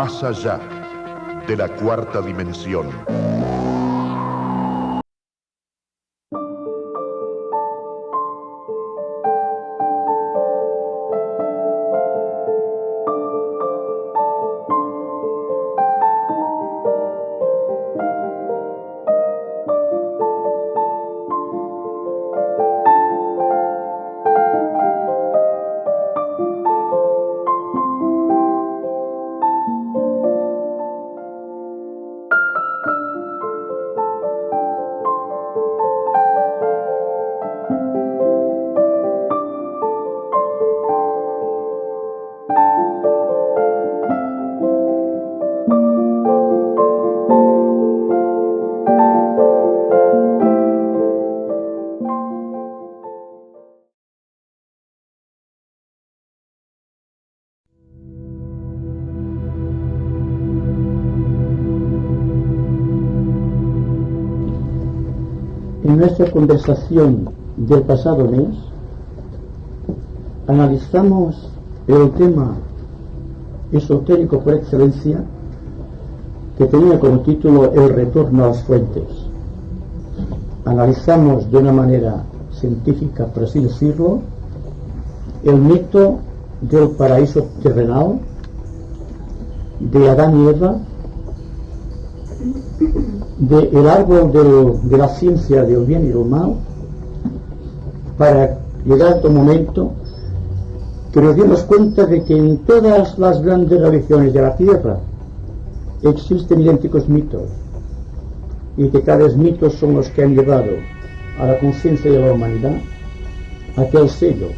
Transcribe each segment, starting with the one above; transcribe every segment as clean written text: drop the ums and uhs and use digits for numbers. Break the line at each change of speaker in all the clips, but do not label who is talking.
Más allá de la cuarta dimensión.
En nuestra conversación del pasado mes analizamos el tema esotérico por excelencia que tenía como título El retorno a las fuentes. Analizamos de una manera científica, por así decirlo, el mito del paraíso terrenal, de Adán y Eva, del árbol de la ciencia del bien y del mal, para llegar a un momento que nos dimos cuenta de que en todas las grandes religiones de la tierra existen idénticos mitos, y que tales mitos son los que han llevado a la conciencia de la humanidad aquel sello,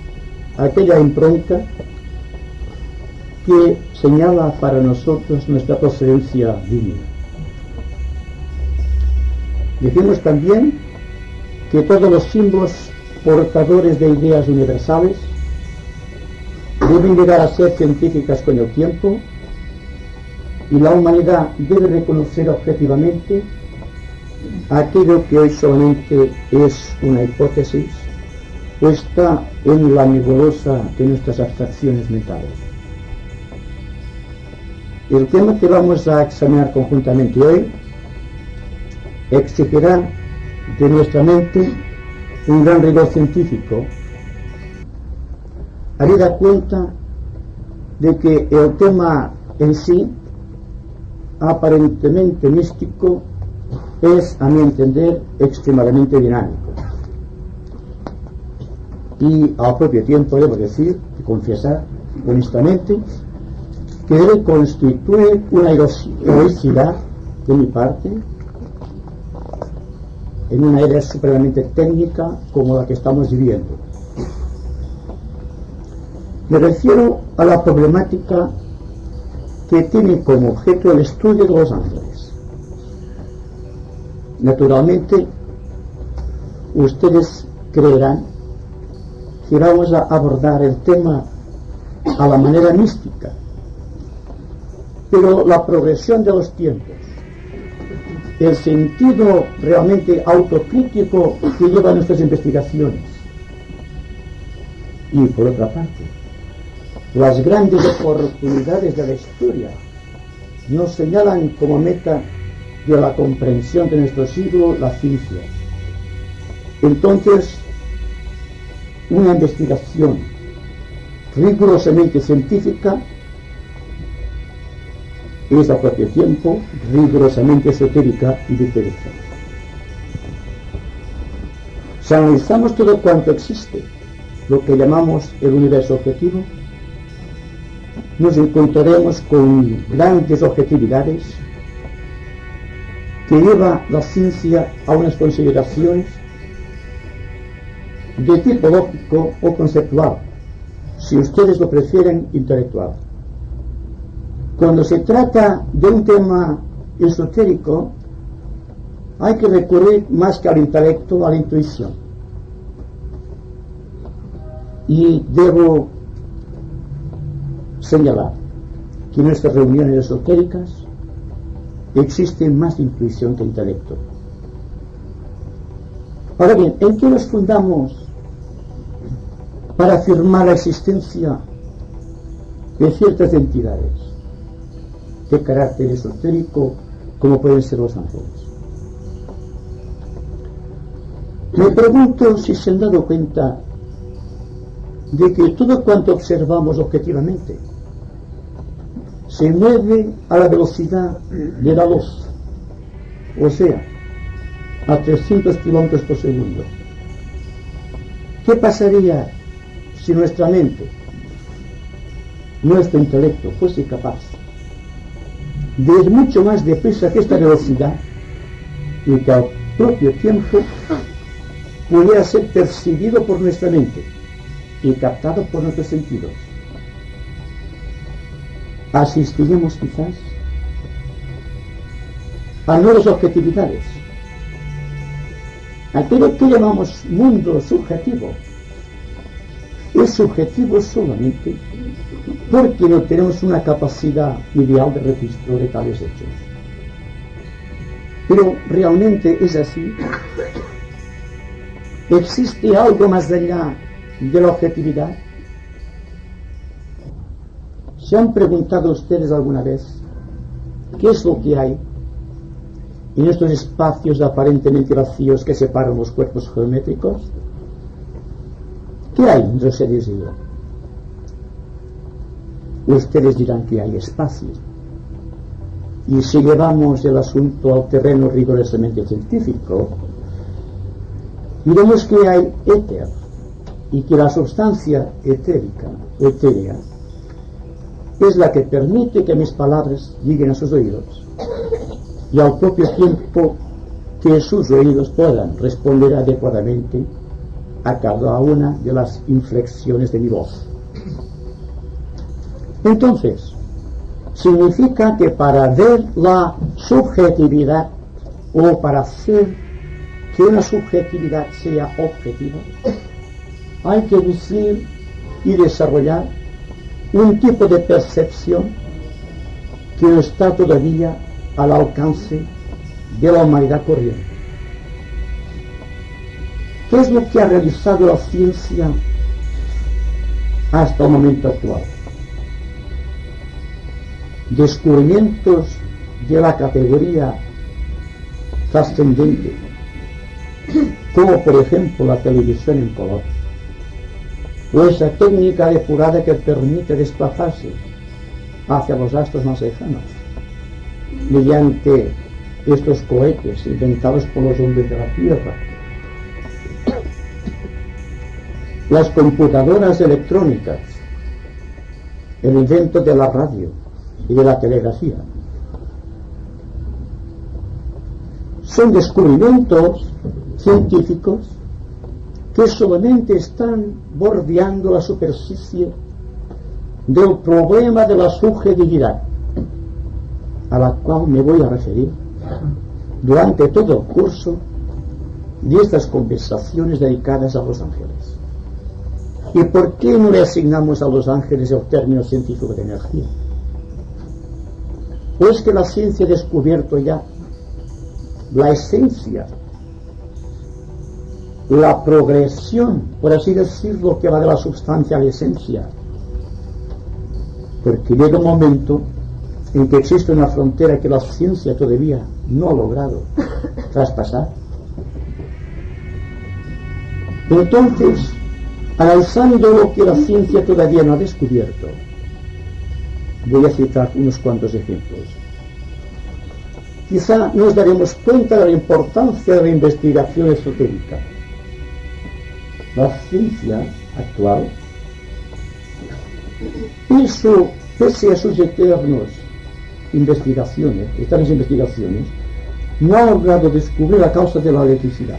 aquella impronta que señala para nosotros nuestra procedencia divina. Dijimos también que todos los símbolos portadores de ideas universales deben llegar a ser científicas con el tiempo, y la humanidad debe reconocer objetivamente aquello que hoy solamente es una hipótesis puesta en la nebulosa de nuestras abstracciones mentales. El tema que vamos a examinar conjuntamente hoy exigirá de nuestra mente un gran rigor científico, habida cuenta de que el tema en sí, aparentemente místico, es, a mi entender, extremadamente dinámico. Y al propio tiempo debo decir y confesar honestamente que debe constituir una heroicidad de mi parte en una era supremamente técnica como la que estamos viviendo. Me refiero a la problemática que tiene como objeto el estudio de los ángeles. Naturalmente, ustedes creerán que vamos a abordar el tema a la manera mística, pero la progresión de los tiempos, el sentido realmente autocrítico que lleva nuestras investigaciones, y por otra parte, las grandes oportunidades de la historia nos señalan como meta de la comprensión de nuestro siglo la ciencia. Entonces, una investigación rigurosamente científica es al propio tiempo rigurosamente esotérica y viceversa. Si analizamos todo cuanto existe, lo que llamamos el universo objetivo, nos encontraremos con grandes objetividades que lleva la ciencia a unas consideraciones de tipo lógico o conceptual, si ustedes lo prefieren, intelectual. Cuando se trata de un tema esotérico, hay que recurrir más que al intelecto, a la intuición. Y debo señalar que en nuestras reuniones esotéricas existe más intuición que intelecto. Ahora bien, ¿en qué nos fundamos para afirmar la existencia de ciertas entidades, de carácter esotérico como pueden ser los ángeles. Me pregunto si se han dado cuenta de que todo cuanto observamos objetivamente se mueve a la velocidad de la luz, o sea, a 300 kilómetros por segundo. ¿Qué pasaría si nuestra mente, nuestro intelecto, fuese capaz de ir mucho más deprisa que esta velocidad y que al propio tiempo pudiera ser percibido por nuestra mente y captado por nuestros sentidos? Asistiríamos quizás a nuevas objetividades. Aquello que llamamos mundo subjetivo es subjetivo solamente porque no tenemos una capacidad ideal de registro de tales hechos. Pero realmente es así. ¿Existe algo más allá de la objetividad? ¿Se han preguntado ustedes alguna vez qué es lo que hay en estos espacios aparentemente vacíos que separan los cuerpos geométricos? ¿Qué hay entre ustedes y yo? Ustedes dirán que hay espacio. Y si llevamos el asunto al terreno rigurosamente científico, diremos que hay éter y que la sustancia etérea, es la que permite que mis palabras lleguen a sus oídos y al propio tiempo que sus oídos puedan responder adecuadamente a cada una de las inflexiones de mi voz. Entonces, significa que para ver la subjetividad o para hacer que una subjetividad sea objetiva, hay que lucir y desarrollar un tipo de percepción que no está todavía al alcance de la humanidad corriente. ¿Qué es lo que ha realizado la ciencia hasta el momento actual? Descubrimientos de la categoría trascendente, como por ejemplo la televisión en color, o esa técnica depurada que permite desplazarse hacia los astros más lejanos mediante estos cohetes inventados por los hombres de la Tierra. Las computadoras electrónicas, el invento de la radio y de la telegrafía, son descubrimientos científicos que solamente están bordeando la superficie del problema de la subjetividad, a la cual me voy a referir durante todo el curso de estas conversaciones dedicadas a los ángeles. ¿Y por qué no le asignamos a los ángeles el término científico de energía? Pues que la ciencia ha descubierto ya la esencia, la progresión, por así decirlo, que va de la sustancia a la esencia. Porque llega un momento en que existe una frontera que la ciencia todavía no ha logrado traspasar. Entonces, analizando lo que la ciencia todavía no ha descubierto, voy a citar unos cuantos ejemplos. Quizá nos daremos cuenta de la importancia de la investigación esotérica. La ciencia actual, pese a sus eternas investigaciones, no ha logrado descubrir la causa de la electricidad.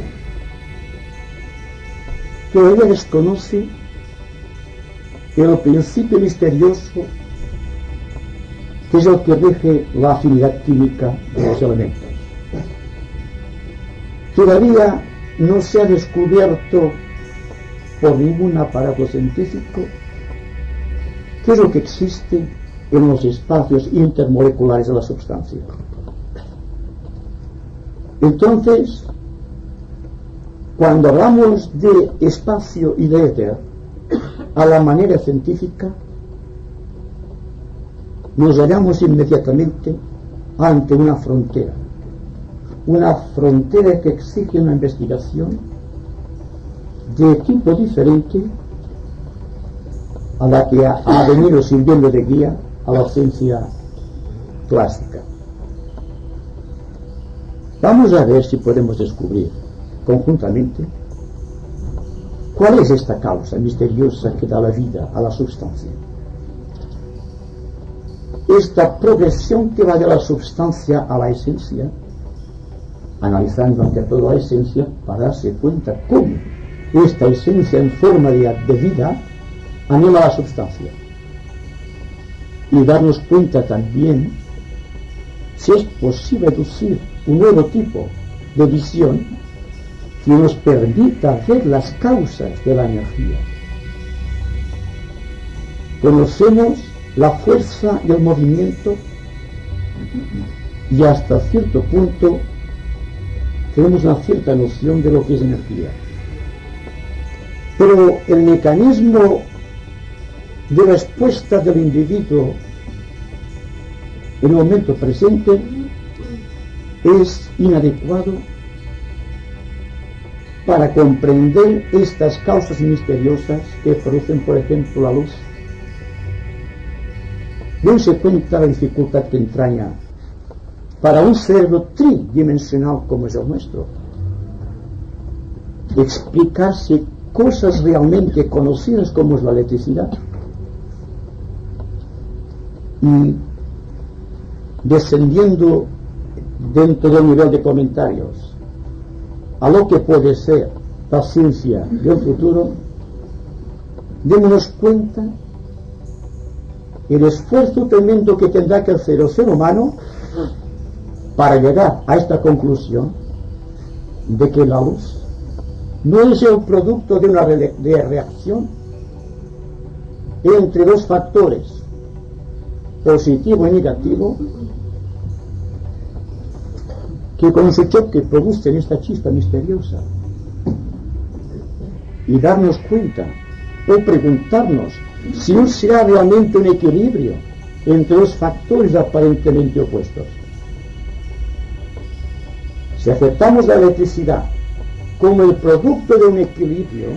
Todavía desconoce el principio misterioso que es el que rige la afinidad química de los elementos. Todavía no se ha descubierto por ningún aparato científico qué es lo que existe en los espacios intermoleculares de la sustancia. Entonces, cuando hablamos de espacio y de éter a la manera científica, nos hallamos inmediatamente ante una frontera que exige una investigación de tipo diferente a la que ha venido sirviendo de guía a la ciencia clásica. Vamos a ver si podemos descubrir conjuntamente cuál es esta causa misteriosa que da la vida a la substancia. Esta progresión que va de la substancia a la esencia, analizando ante todo la esencia para darse cuenta cómo esta esencia en forma de vida anima la substancia, y darnos cuenta también si es posible deducir un nuevo tipo de visión que nos permita ver las causas de la energía. Conocemos la fuerza y el movimiento, y hasta cierto punto tenemos una cierta noción de lo que es energía. Pero el mecanismo de respuesta del individuo en el momento presente es inadecuado para comprender estas causas misteriosas que producen, por ejemplo, la luz. Dense cuenta la dificultad que entraña para un cerebro tridimensional como es el nuestro explicarse cosas realmente conocidas como es la electricidad, y descendiendo dentro del nivel de comentarios a lo que puede ser la ciencia del futuro, démonos cuenta el esfuerzo tremendo que tendrá que hacer el ser humano para llegar a esta conclusión de que la luz no es el producto de una reacción entre dos factores, positivo y negativo, que con su choque producen esta chispa misteriosa, y darnos cuenta o preguntarnos si no será realmente un equilibrio entre dos factores aparentemente opuestos. Si aceptamos la electricidad como el producto de un equilibrio,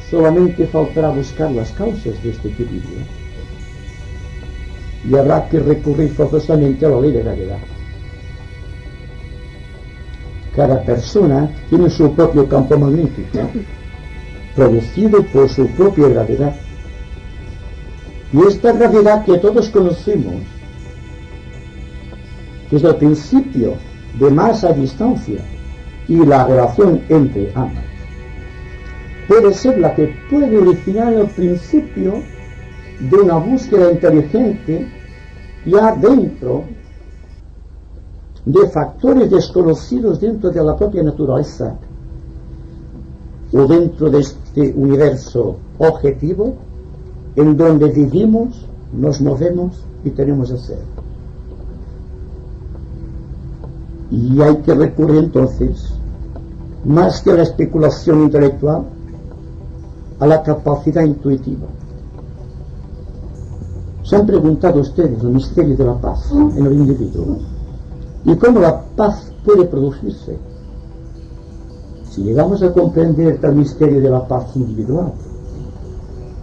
solamente faltará buscar las causas de este equilibrio, y habrá que recurrir forzosamente a la ley de gravedad. Cada persona tiene su propio campo magnético, producido por su propia gravedad. Y esta gravedad que todos conocemos, que es el principio de masa-distancia y la relación entre ambas, puede ser la que puede originar el principio de una búsqueda inteligente ya dentro de factores desconocidos dentro de la propia naturaleza o dentro de este universo objetivo en donde vivimos, nos movemos y tenemos el ser. Y hay que recurrir entonces, más que a la especulación intelectual, a la capacidad intuitiva. ¿Se han preguntado ustedes el misterio de la paz en el individuo? ¿Y cómo la paz puede producirse? Si llegamos a comprender el misterio de la paz individual,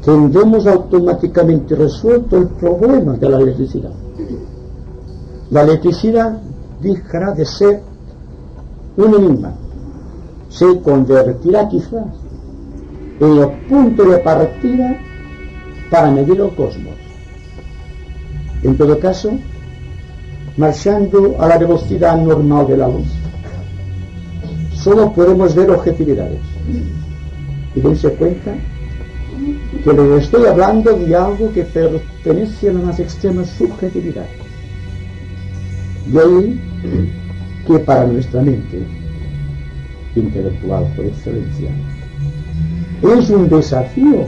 tendremos automáticamente resuelto el problema de la electricidad. La electricidad dejará de ser un enigma, se convertirá quizás en el punto de partida para medir el cosmos. En todo caso, marchando a la velocidad normal de la luz, solo podemos ver objetividades. Y dense cuenta que les estoy hablando de algo que pertenece a la más extrema subjetividad. Y ahí que para nuestra mente intelectual por excelencia es un desafío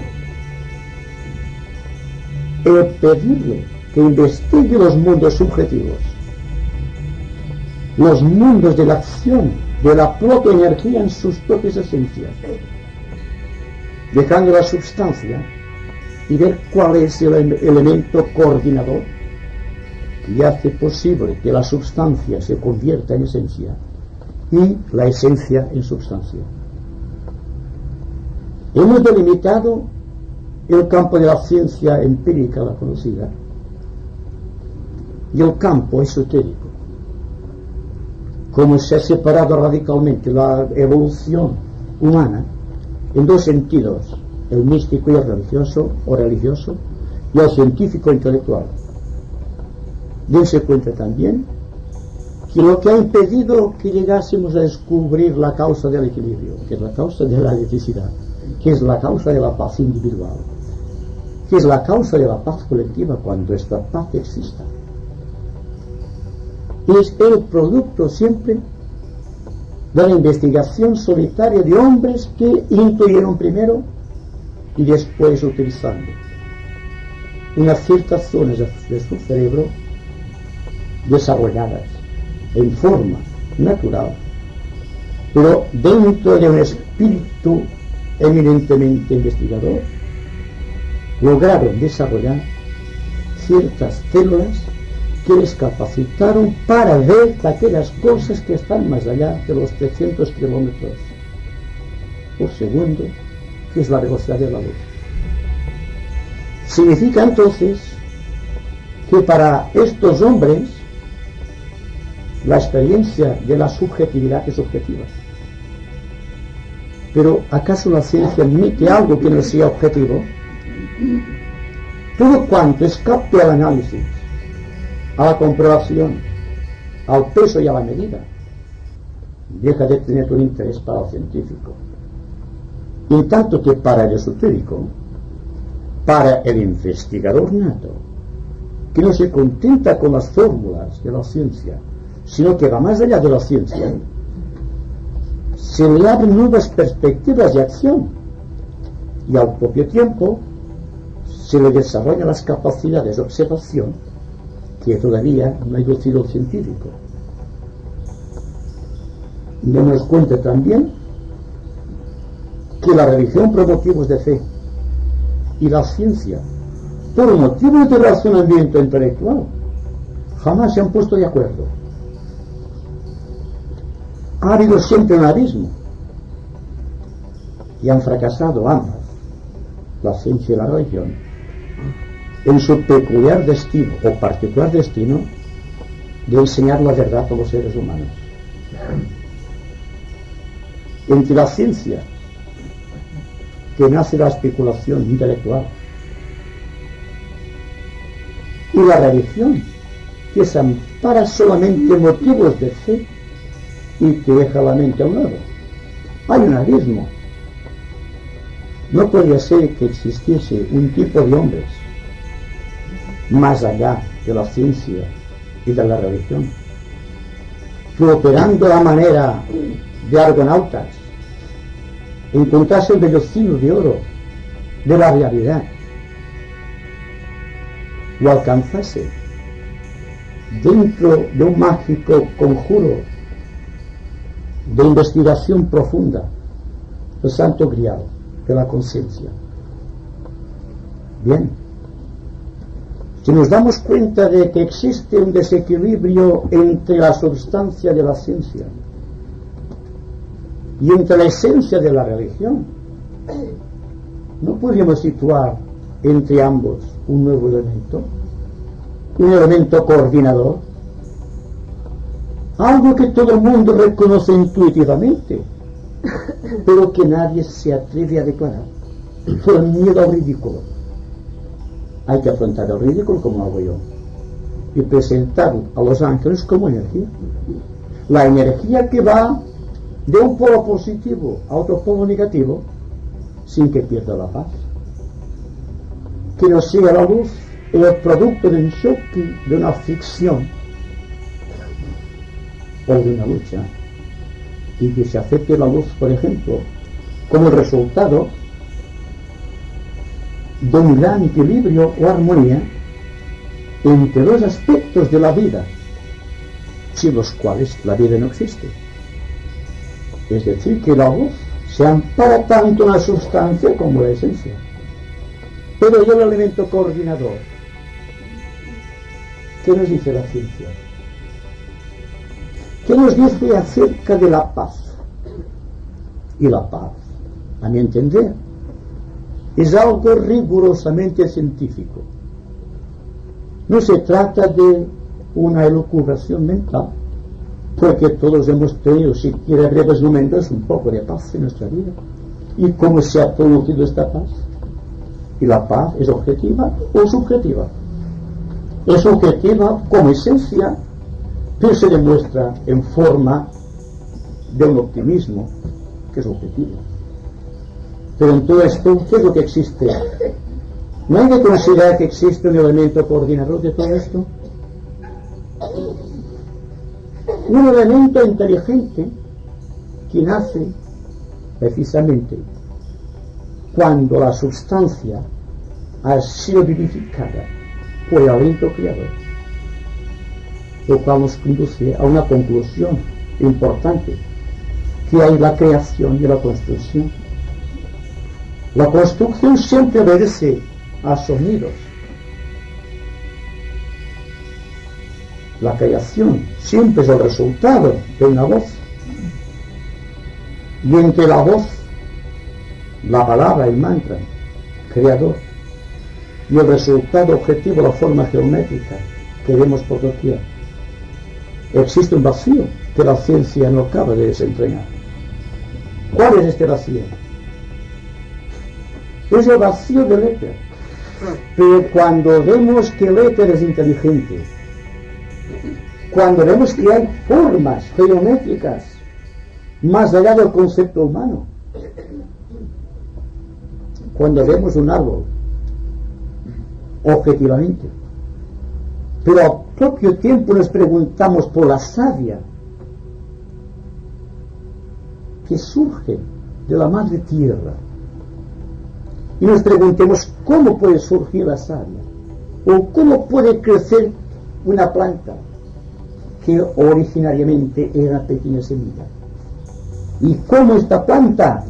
el pedirle que investigue los mundos subjetivos, los mundos de la acción de la propia energía en sus propias esencias, dejando la substancia y ver cuál es el elemento coordinador que hace posible que la substancia se convierta en esencia y la esencia en substancia. Hemos delimitado el campo de la ciencia empírica, la conocida, y el campo esotérico. Como se ha separado radicalmente la evolución humana en dos sentidos, el místico y el religioso, y el científico e intelectual. Dense cuenta también que lo que ha impedido que llegásemos a descubrir la causa del equilibrio, que es la causa de la electricidad, que es la causa de la paz individual, que es la causa de la paz colectiva cuando esta paz exista, es el producto siempre de la investigación solitaria de hombres que intuyeron primero y después, utilizando unas ciertas zonas de su cerebro desarrolladas en forma natural, pero dentro de un espíritu eminentemente investigador, lograron desarrollar ciertas células que les capacitaron para ver aquellas cosas que están más allá de los 300 kilómetros por segundo, que es la velocidad de la luz. Significa entonces que para estos hombres la experiencia de la subjetividad es objetiva. Pero ¿acaso la ciencia admite algo que no sea objetivo? Todo cuanto escape al análisis, a la comprobación, al peso y a la medida, deja de tener un interés para el científico. En tanto que para el esotérico, para el investigador nato, que no se contenta con las fórmulas de la ciencia, sino que va más allá de la ciencia, se le abren nuevas perspectivas de acción y al propio tiempo se le desarrollan las capacidades de observación que todavía no ha inducido el científico. Demos cuenta también que la religión por motivos de fe y la ciencia por motivos de razonamiento intelectual jamás se han puesto de acuerdo. Ha habido siempre un abismo y han fracasado ambas, la ciencia y la religión, en su peculiar destino o particular destino de enseñar la verdad a los seres humanos. Entre la ciencia, que nace de la especulación intelectual, y la religión, que se ampara solamente en motivos de fe y que deja la mente a un lado, hay un abismo. No podría ser que existiese un tipo de hombres más allá de la ciencia y de la religión, que operando a manera de argonautas encontrase el vellocino de oro de la realidad, lo alcanzase dentro de un mágico conjuro de investigación profunda, el santo grial de la conciencia. Bien, si nos damos cuenta de que existe un desequilibrio entre la substancia de la ciencia y entre la esencia de la religión, no podríamos situar entre ambos un nuevo elemento, un elemento coordinador, algo que todo el mundo reconoce intuitivamente, pero que nadie se atreve a declarar por el miedo al ridículo. Hay que afrontar el ridículo como hago yo y presentar a los ángeles como energía, la energía que va de un polo positivo a otro polo negativo sin que pierda la paz, que no sea la luz el producto de un choque, de una fricción o de una lucha, y que se acepte la luz, por ejemplo, como el resultado de un gran equilibrio o armonía entre dos aspectos de la vida, sin los cuales la vida no existe. Es decir, que la luz se ampara tanto en la sustancia como en la esencia. Pero ¿y el elemento coordinador? ¿Qué nos dice la ciencia? ¿Qué nos dice acerca de la paz? Y la paz, a mi entender, es algo rigurosamente científico. No se trata de una elucubración mental, porque todos hemos tenido, siquiera breves momentos, un poco de paz en nuestra vida. ¿Y cómo se ha producido esta paz? ¿Y la paz es objetiva o subjetiva? Es objetiva como esencia, pero se demuestra en forma de un optimismo que es objetivo. Pero en todo esto, ¿qué es lo que existe? ¿No hay que considerar que existe un elemento coordinador de todo esto? Un elemento inteligente que nace precisamente cuando la sustancia ha sido vivificada por el aliento creador, lo cual nos conduce a una conclusión importante, que hay la creación y la construcción. La construcción siempre obedece a sonidos. La creación siempre es el resultado de una voz. Y entre la voz, la palabra, el mantra, creador, y el resultado objetivo, la forma geométrica que vemos por doquier, existe un vacío que la ciencia no acaba de desentrañar. ¿Cuál es este vacío? Es el vacío del éter. Pero cuando vemos que el éter es inteligente, cuando vemos que hay formas geométricas más allá del concepto humano, cuando vemos un árbol objetivamente, pero al propio tiempo nos preguntamos por la savia que surge de la madre tierra, y nos preguntemos cómo puede surgir la savia, o cómo puede crecer una planta que originariamente era una pequeña semilla, y cómo esta planta,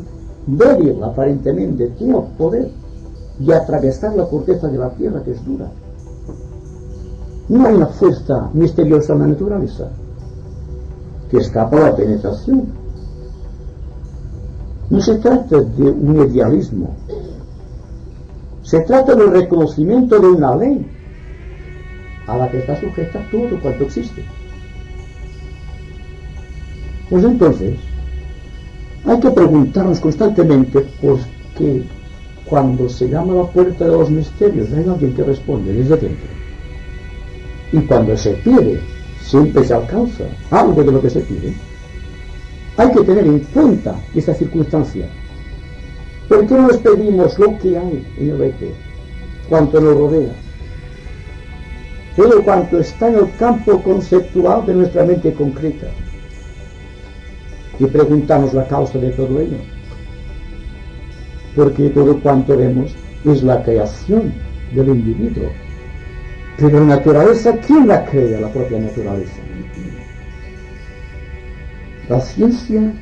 débil aparentemente, tiene poder de atravesar la corteza de la tierra, que es dura. No hay una fuerza misteriosa en la naturaleza que escapa a la penetración. No se trata de un idealismo, se trata del reconocimiento de una ley a la que está sujeta todo cuanto existe. Pues entonces hay que preguntarnos constantemente por qué cuando se llama a la puerta de los misterios hay alguien que responde desde dentro, y cuando se pide siempre se alcanza algo de lo que se pide. Hay que tener en cuenta esta circunstancia. ¿Por qué no nos pedimos lo que hay en el éter, cuanto nos rodea, todo cuanto está en el campo conceptual de nuestra mente concreta, y preguntamos la causa de todo ello? Porque todo cuanto vemos es la creación del individuo. Pero la naturaleza, ¿quién la crea? La propia naturaleza. La ciencia,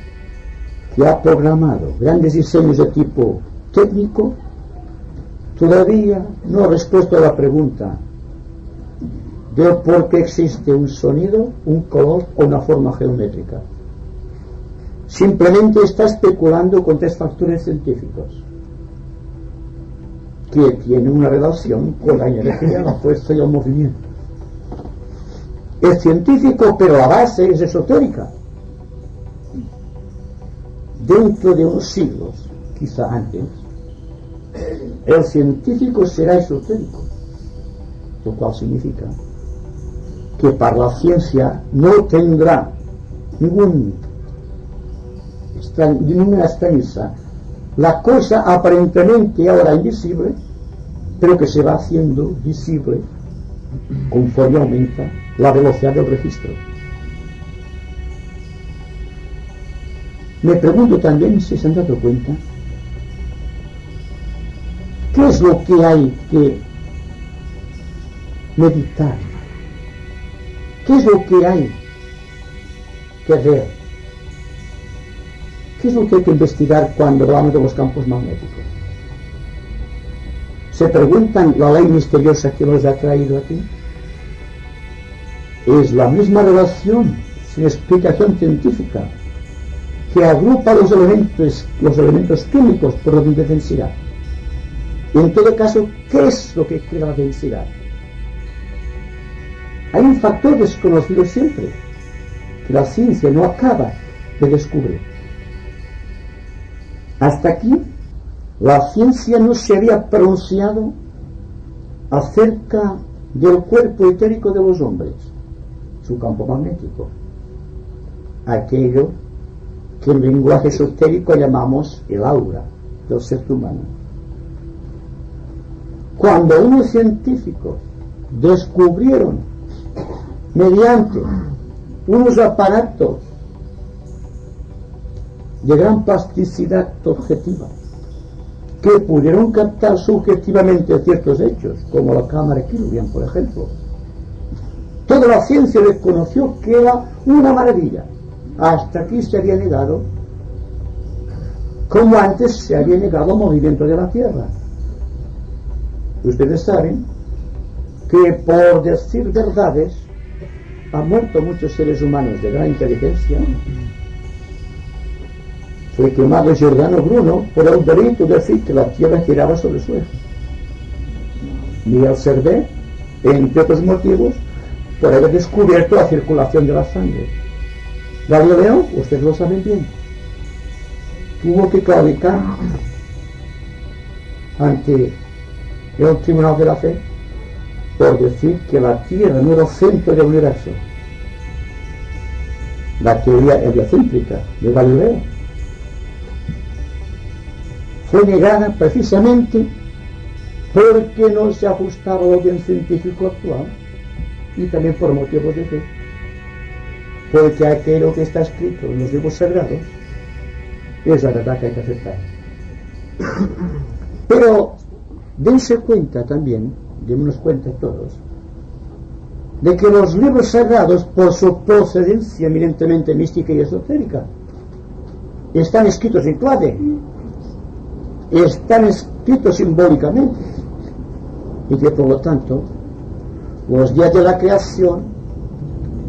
que ha programado grandes diseños de tipo técnico, todavía no ha respuesto a la pregunta de por qué existe un sonido, un color o una forma geométrica. Simplemente está especulando con tres factores científicos que tienen una relación con la energía, la fuerza y el movimiento. Es científico, pero la base es esotérica. Dentro de unos siglos, quizá antes, el científico será esotérico, lo cual significa que para la ciencia no tendrá ninguna extrañeza la cosa aparentemente ahora invisible, pero que se va haciendo visible conforme aumenta la velocidad del registro. Me pregunto también si se han dado cuenta qué es lo que hay que meditar, qué es lo que hay que ver, qué es lo que hay que investigar cuando hablamos de los campos magnéticos. se preguntan la ley misteriosa que los ha traído aquí. Es la misma relación sin explicación científica que agrupa los elementos químicos por orden de densidad. Y en todo caso, ¿qué es lo que crea la densidad? Hay un factor desconocido siempre, que la ciencia no acaba de descubrir. Hasta aquí, la ciencia no se había pronunciado acerca del cuerpo etérico de los hombres, su campo magnético, aquello que en lenguaje esotérico llamamos el aura del ser humano. Cuando unos científicos descubrieron mediante unos aparatos de gran plasticidad objetiva que pudieron captar subjetivamente ciertos hechos, como la cámara Kelvin, por ejemplo, toda la ciencia reconoció que era una maravilla. Hasta aquí se había negado, como antes se había negado el movimiento de la Tierra. Ustedes saben que, por decir verdades, han muerto muchos seres humanos de gran inteligencia. Fue quemado Giordano Bruno por el delito de decir que la Tierra giraba sobre su eje. Miguel Servet, entre otros motivos, por haber descubierto la circulación de la sangre. Galileo, ustedes lo saben bien, tuvo que claudicar ante el Tribunal de la Fe por decir que la Tierra no era el centro del universo. La teoría heliocéntrica de Galileo fue negada precisamente porque no se ajustaba al orden científico actual y también por motivos de fe, porque aquello que está escrito en los libros sagrados es la verdad que hay que aceptar. Pero dense cuenta también, démonos cuenta todos, de que los libros sagrados, por su procedencia eminentemente mística y esotérica, están escritos en clave, están escritos simbólicamente, y que por lo tanto los días de la creación,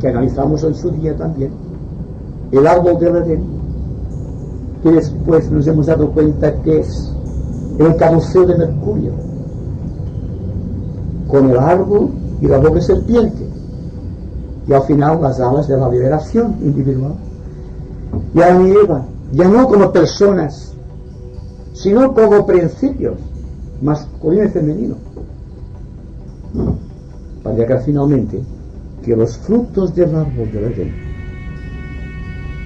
que analizamos en su día también, el árbol del Edén, que después nos hemos dado cuenta que es el caduceo de Mercurio, con el árbol y la doble serpiente, y al final las alas de la liberación individual. Y Adán y Eva, ya no como personas, sino como principios, masculino y femenino, para llegar finalmente que los frutos del árbol del Edén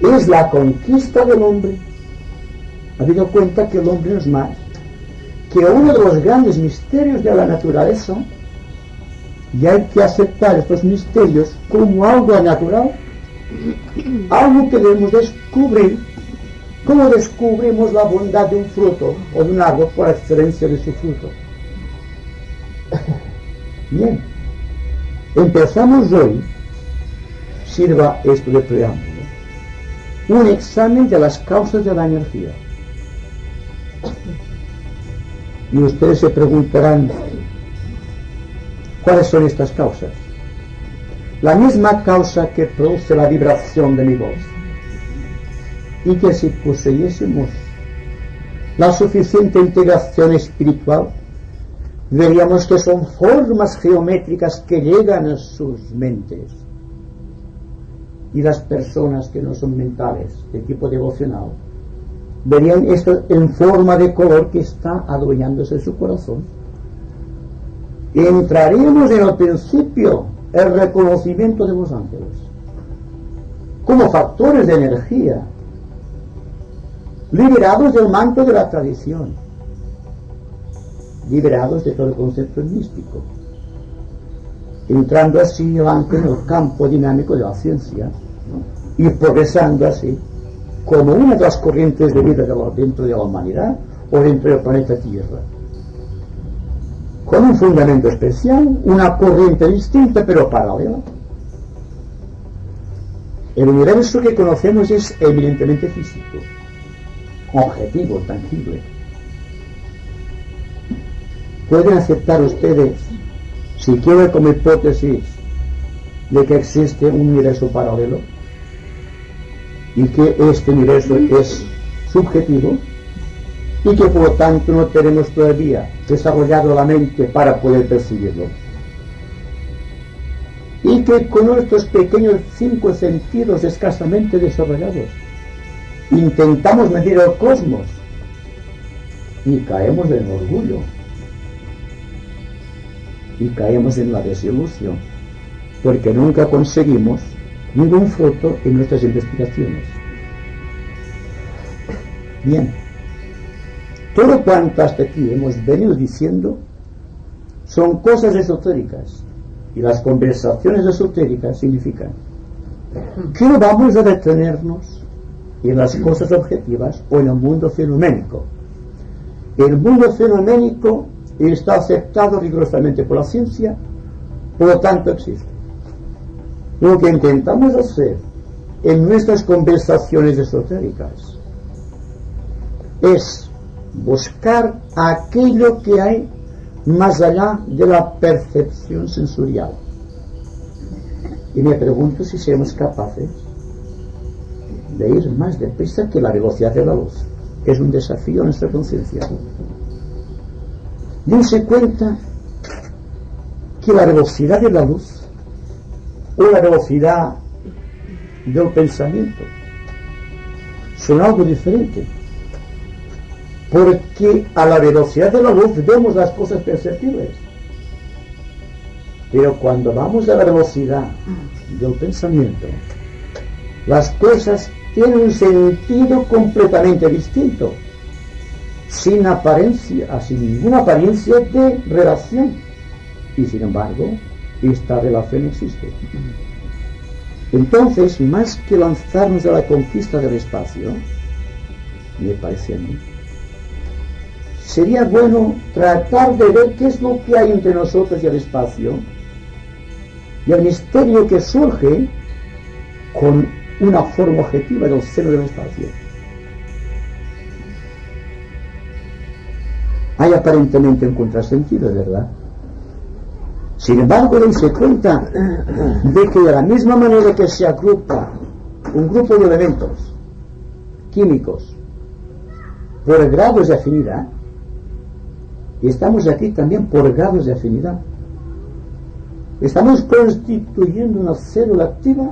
es la conquista del hombre, habiendo cuenta que el hombre no es más que uno de los grandes misterios de la naturaleza, y hay que aceptar estos misterios como algo natural, algo que debemos descubrir, como descubrimos la bondad de un fruto o de un árbol por excelencia de su fruto. Bien, empezamos hoy, sirva esto de preámbulo, un examen de las causas de la energía. Y ustedes se preguntarán, ¿cuáles son estas causas? La misma causa que produce la vibración de mi voz. Y que si poseyésemos la suficiente integración espiritual, veríamos que son formas geométricas que llegan a sus mentes. Y las personas que no son mentales, de tipo devocional, verían esto en forma de color que está adueñándose de su corazón. Entraríamos en el principio el reconocimiento de los ángeles como factores de energía, liberados del manto de la tradición, liberados de todo el concepto místico, entrando así el ángel en el campo dinámico de la ciencia, ¿no? Y progresando así como una de las corrientes de vida dentro de la humanidad o dentro del planeta Tierra, con un fundamento especial, una corriente distinta pero paralela. El universo que conocemos es eminentemente físico, objetivo, tangible. ¿Pueden aceptar ustedes, siquiera como hipótesis, de que existe un universo paralelo y que este universo es subjetivo y que por lo tanto no tenemos todavía desarrollado la mente para poder percibirlo? Y que con nuestros pequeños 5 sentidos escasamente desarrollados intentamos medir el cosmos y caemos en el orgullo y caemos en la desilusión, porque nunca conseguimos ningún fruto en nuestras investigaciones. Bien, todo cuanto hasta aquí hemos venido diciendo son cosas esotéricas, y las conversaciones esotéricas significan que no vamos a detenernos en las cosas objetivas o en el mundo fenoménico. El mundo fenoménico está aceptado rigurosamente por la ciencia, por lo tanto existe. Lo que intentamos hacer en nuestras conversaciones esotéricas es buscar aquello que hay más allá de la percepción sensorial. Y me pregunto si seremos capaces de ir más deprisa que la velocidad de la luz. Es un desafío a nuestra conciencia. Dense cuenta que la velocidad de la luz o la velocidad del pensamiento son algo diferente, porque a la velocidad de la luz vemos las cosas perceptibles, pero cuando vamos a la velocidad del pensamiento, las cosas tienen un sentido completamente distinto, sin ninguna apariencia de relación, y sin embargo esta relación existe. Entonces, más que lanzarnos a la conquista del espacio, me parece a mí, sería bueno tratar de ver qué es lo que hay entre nosotros y el espacio y el misterio que surge con una forma objetiva del seno del espacio. Hay aparentemente un contrasentido, ¿verdad? Sin embargo, dense cuenta de que de la misma manera que se agrupa un grupo de elementos químicos por grados de afinidad, y estamos aquí también por grados de afinidad, estamos constituyendo una célula activa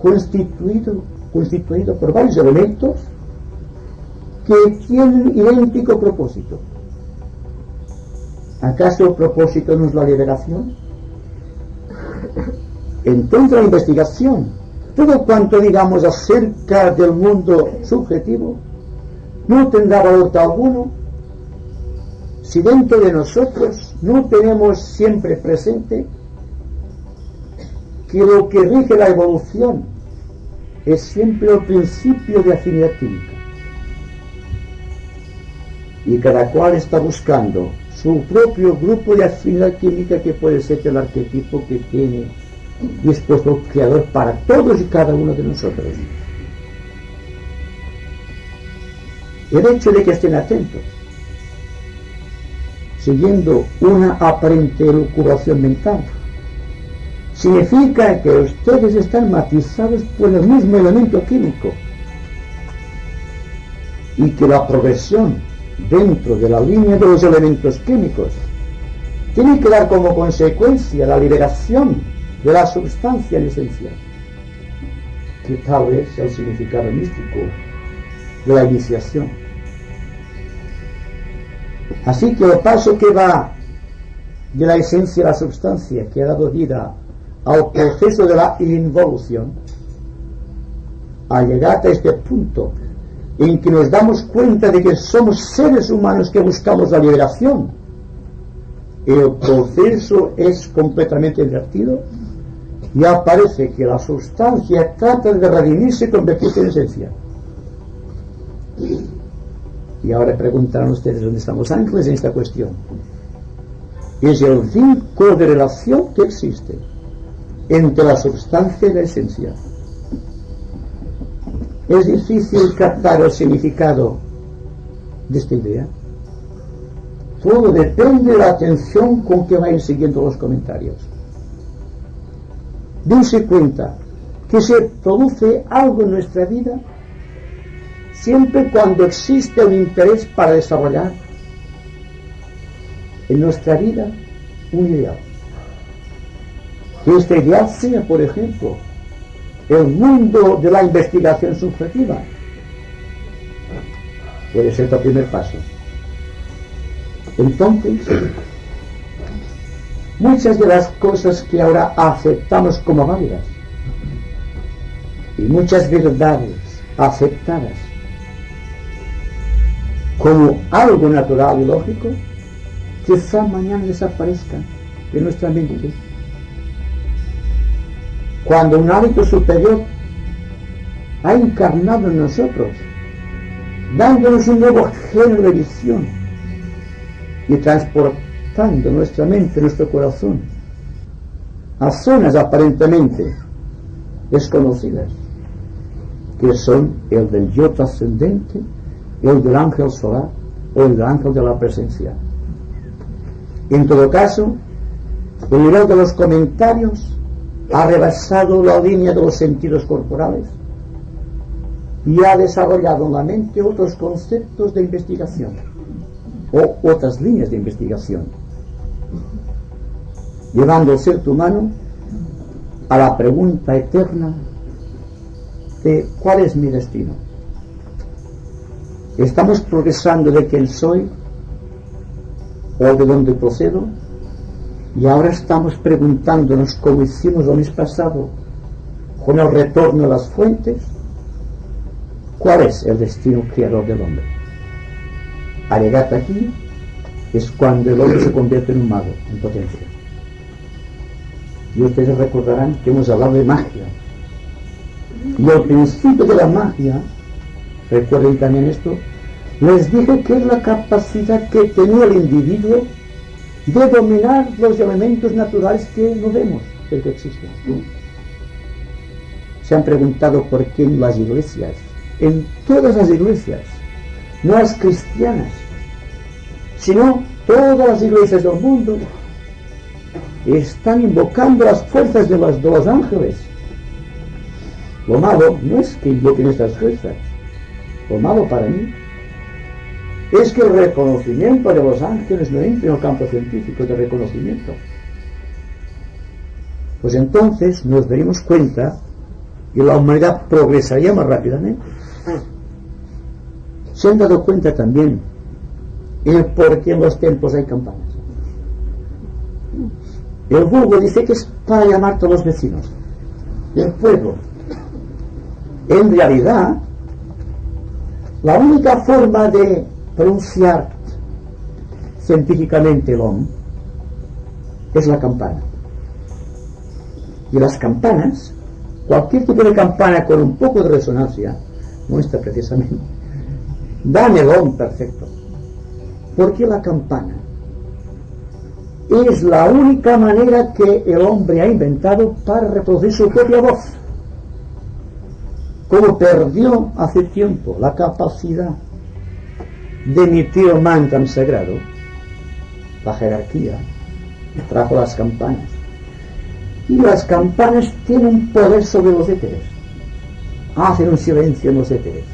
constituido por varios elementos que tienen idéntico propósito. ¿Acaso el propósito no es la liberación? Entonces la investigación, todo cuanto digamos acerca del mundo subjetivo, no tendrá valor alguno si dentro de nosotros no tenemos siempre presente que lo que rige la evolución es siempre el principio de afinidad química. Y cada cual está buscando su propio grupo de afinidad química, que puede ser el arquetipo que tiene dispuesto el Creador para todos y cada uno de nosotros. El hecho de que estén atentos, siguiendo una aparente elucubración mental, significa que ustedes están matizados por el mismo elemento químico y que la progresión dentro de la línea de los elementos químicos tiene que dar como consecuencia la liberación de la sustancia en esencia, que tal vez sea el significado místico de la iniciación. Así que el paso que va de la esencia a la sustancia, que ha dado vida al proceso de la involución, al llegar a este punto en que nos damos cuenta de que somos seres humanos que buscamos la liberación, el proceso es completamente invertido y aparece que la sustancia trata de redimirse y convertirse en esencia. Y ahora preguntarán ustedes dónde están los ángeles en esta cuestión. Es el vínculo de relación que existe entre la sustancia y la esencia. Es difícil captar el significado de esta idea. Todo depende de la atención con que vayan siguiendo los comentarios. Dense cuenta que se produce algo en nuestra vida siempre cuando existe un interés para desarrollar en nuestra vida un ideal. Que este ideal sea, por ejemplo, el mundo de la investigación subjetiva. Puede ser el primer paso. Entonces, muchas de las cosas que ahora aceptamos como válidas y muchas verdades aceptadas como algo natural y lógico, quizá mañana desaparezcan de nuestra mente. Cuando un hábito superior ha encarnado en nosotros, dándonos un nuevo género de visión y transportando nuestra mente, nuestro corazón a zonas aparentemente desconocidas, que son el del yo trascendente, el del ángel solar o el del ángel de la presencia. En todo caso, el nivel de los comentarios ha rebasado la línea de los sentidos corporales y ha desarrollado en la mente otros conceptos de investigación o otras líneas de investigación, llevando el ser humano a la pregunta eterna de ¿cuál es mi destino? ¿Estamos progresando de quién soy o de dónde procedo? Y ahora estamos preguntándonos, como hicimos el mes pasado con el retorno a las fuentes, ¿cuál es el destino creador del hombre? Al llegar aquí es cuando el hombre se convierte en un mago en potencia. Y ustedes recordarán que hemos hablado de magia. Y al principio de la magia, recuerden también esto, les dije que es la capacidad que tenía el individuo de dominar los elementos naturales que no vemos, pero que existen. Se han preguntado por qué en las iglesias, en todas las iglesias, no las cristianas, sino todas las iglesias del mundo, están invocando las fuerzas de los ángeles. Lo malo no es que invoquen estas fuerzas. Lo malo para mí es que el reconocimiento de los ángeles no entre en el campo científico de reconocimiento. Pues entonces nos daríamos cuenta y la humanidad progresaría más rápidamente. Se han dado cuenta también el por qué en los templos hay campanas. El vulgo dice que es para llamar a todos los vecinos del pueblo. En realidad, la única forma de pronunciar científicamente el OM es la campana. Y las campanas, cualquier tipo de campana con un poco de resonancia, nuestra precisamente, dan el OM perfecto. Porque la campana es la única manera que el hombre ha inventado para reproducir su propia voz. Como perdió hace tiempo la capacidad de emitir el mantra sagrado, la jerarquía trajo las campanas. Y las campanas tienen un poder sobre los éteres. Hacen un silencio en los éteres.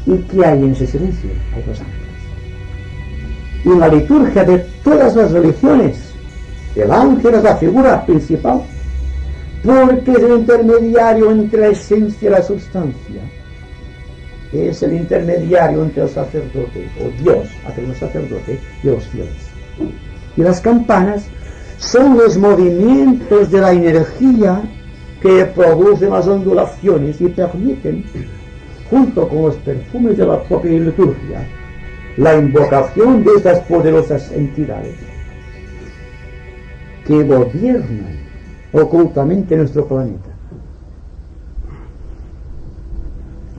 ¿Y qué hay en ese silencio? Hay los ángeles. Y en la liturgia de todas las religiones, el ángel es la figura principal, porque es el intermediario entre la esencia y la sustancia. Es el intermediario entre el sacerdote, o Dios, entre el sacerdote y los fieles. Y las campanas son los movimientos de la energía que producen las ondulaciones y permiten, junto con los perfumes de la propia liturgia, la invocación de estas poderosas entidades que gobiernan ocultamente nuestro planeta.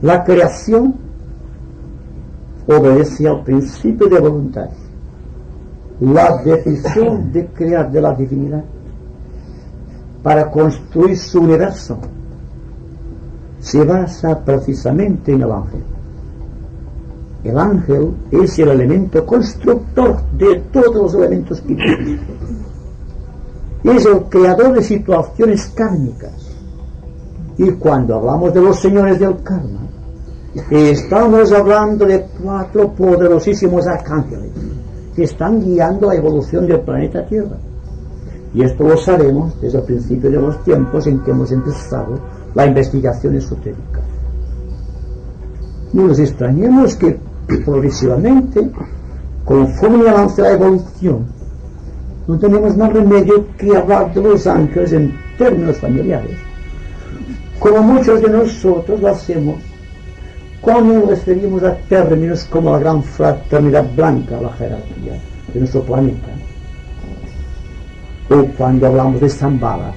La creación obedece al principio de voluntad. La decisión de crear de la divinidad para construir su universo se basa precisamente en el ángel. El ángel es el elemento constructor de todos los elementos químicos. Es el creador de situaciones kármicas. Y cuando hablamos de los señores del karma, estamos hablando de 4 poderosísimos arcángeles que están guiando la evolución del planeta Tierra. Y esto lo sabemos desde el principio de los tiempos en que hemos empezado la investigación esotérica. No nos extrañemos que progresivamente, conforme avance la evolución, no tenemos más remedio que hablar de los ángeles en términos familiares, como muchos de nosotros lo hacemos cuando nos referimos a términos como la gran fraternidad blanca, la jerarquía de nuestro planeta, o cuando hablamos de Shambhala,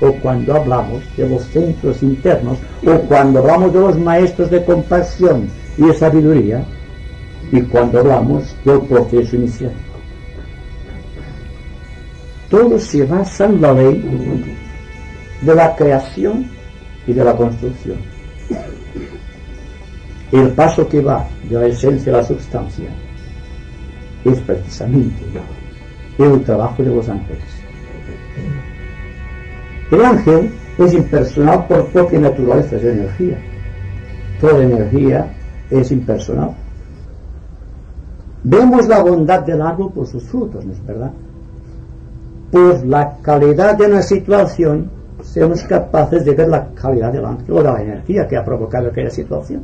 o cuando hablamos de los centros internos, o cuando hablamos de los maestros de compasión y de sabiduría, y cuando hablamos del proceso iniciático. Todo se basa en la ley de la creación y de la construcción. El paso que va de la esencia a la sustancia es precisamente el trabajo de los ángeles. El ángel es impersonal por propia naturaleza, es energía. Toda energía es impersonal. Vemos la bondad del árbol por sus frutos, ¿no es verdad? Por la calidad de una situación seremos capaces de ver la calidad del ángel o de la energía que ha provocado aquella situación.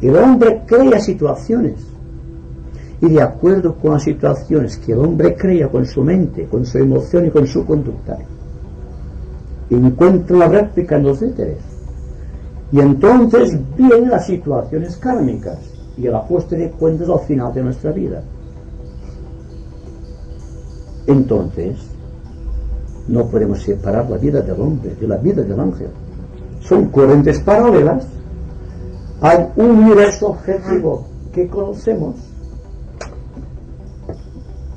El hombre crea situaciones, y de acuerdo con las situaciones que el hombre crea con su mente, con su emoción y con su conducta, encuentra la réplica en los éteres. Y entonces vienen las situaciones kármicas y el ajuste de cuentas al final de nuestra vida. Entonces, no podemos separar la vida del hombre de la vida del ángel. Son corrientes paralelas. Hay un universo objetivo que conocemos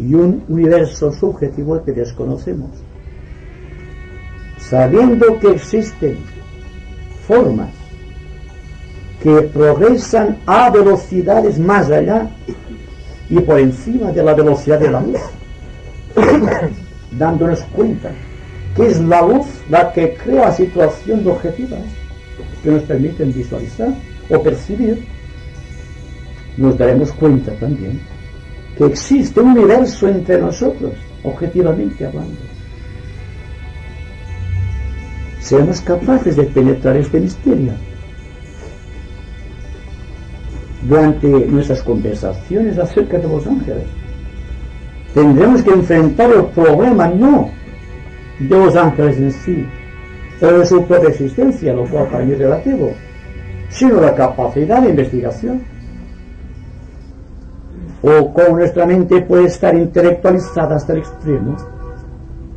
y un universo subjetivo que desconocemos. Sabiendo que existen formas que progresan a velocidades más allá y por encima de la velocidad de la luz, dándonos cuenta que es la luz la que crea situaciones objetivas que nos permiten visualizar o percibir, nos daremos cuenta también que existe un universo entre nosotros, objetivamente hablando. Seremos capaces de penetrar este misterio. Durante nuestras conversaciones acerca de los ángeles, tendremos que enfrentar el problema no de los ángeles en sí, o de su propia existencia, lo cual para mí es relativo, sino la capacidad de investigación. O como nuestra mente puede estar intelectualizada hasta el extremo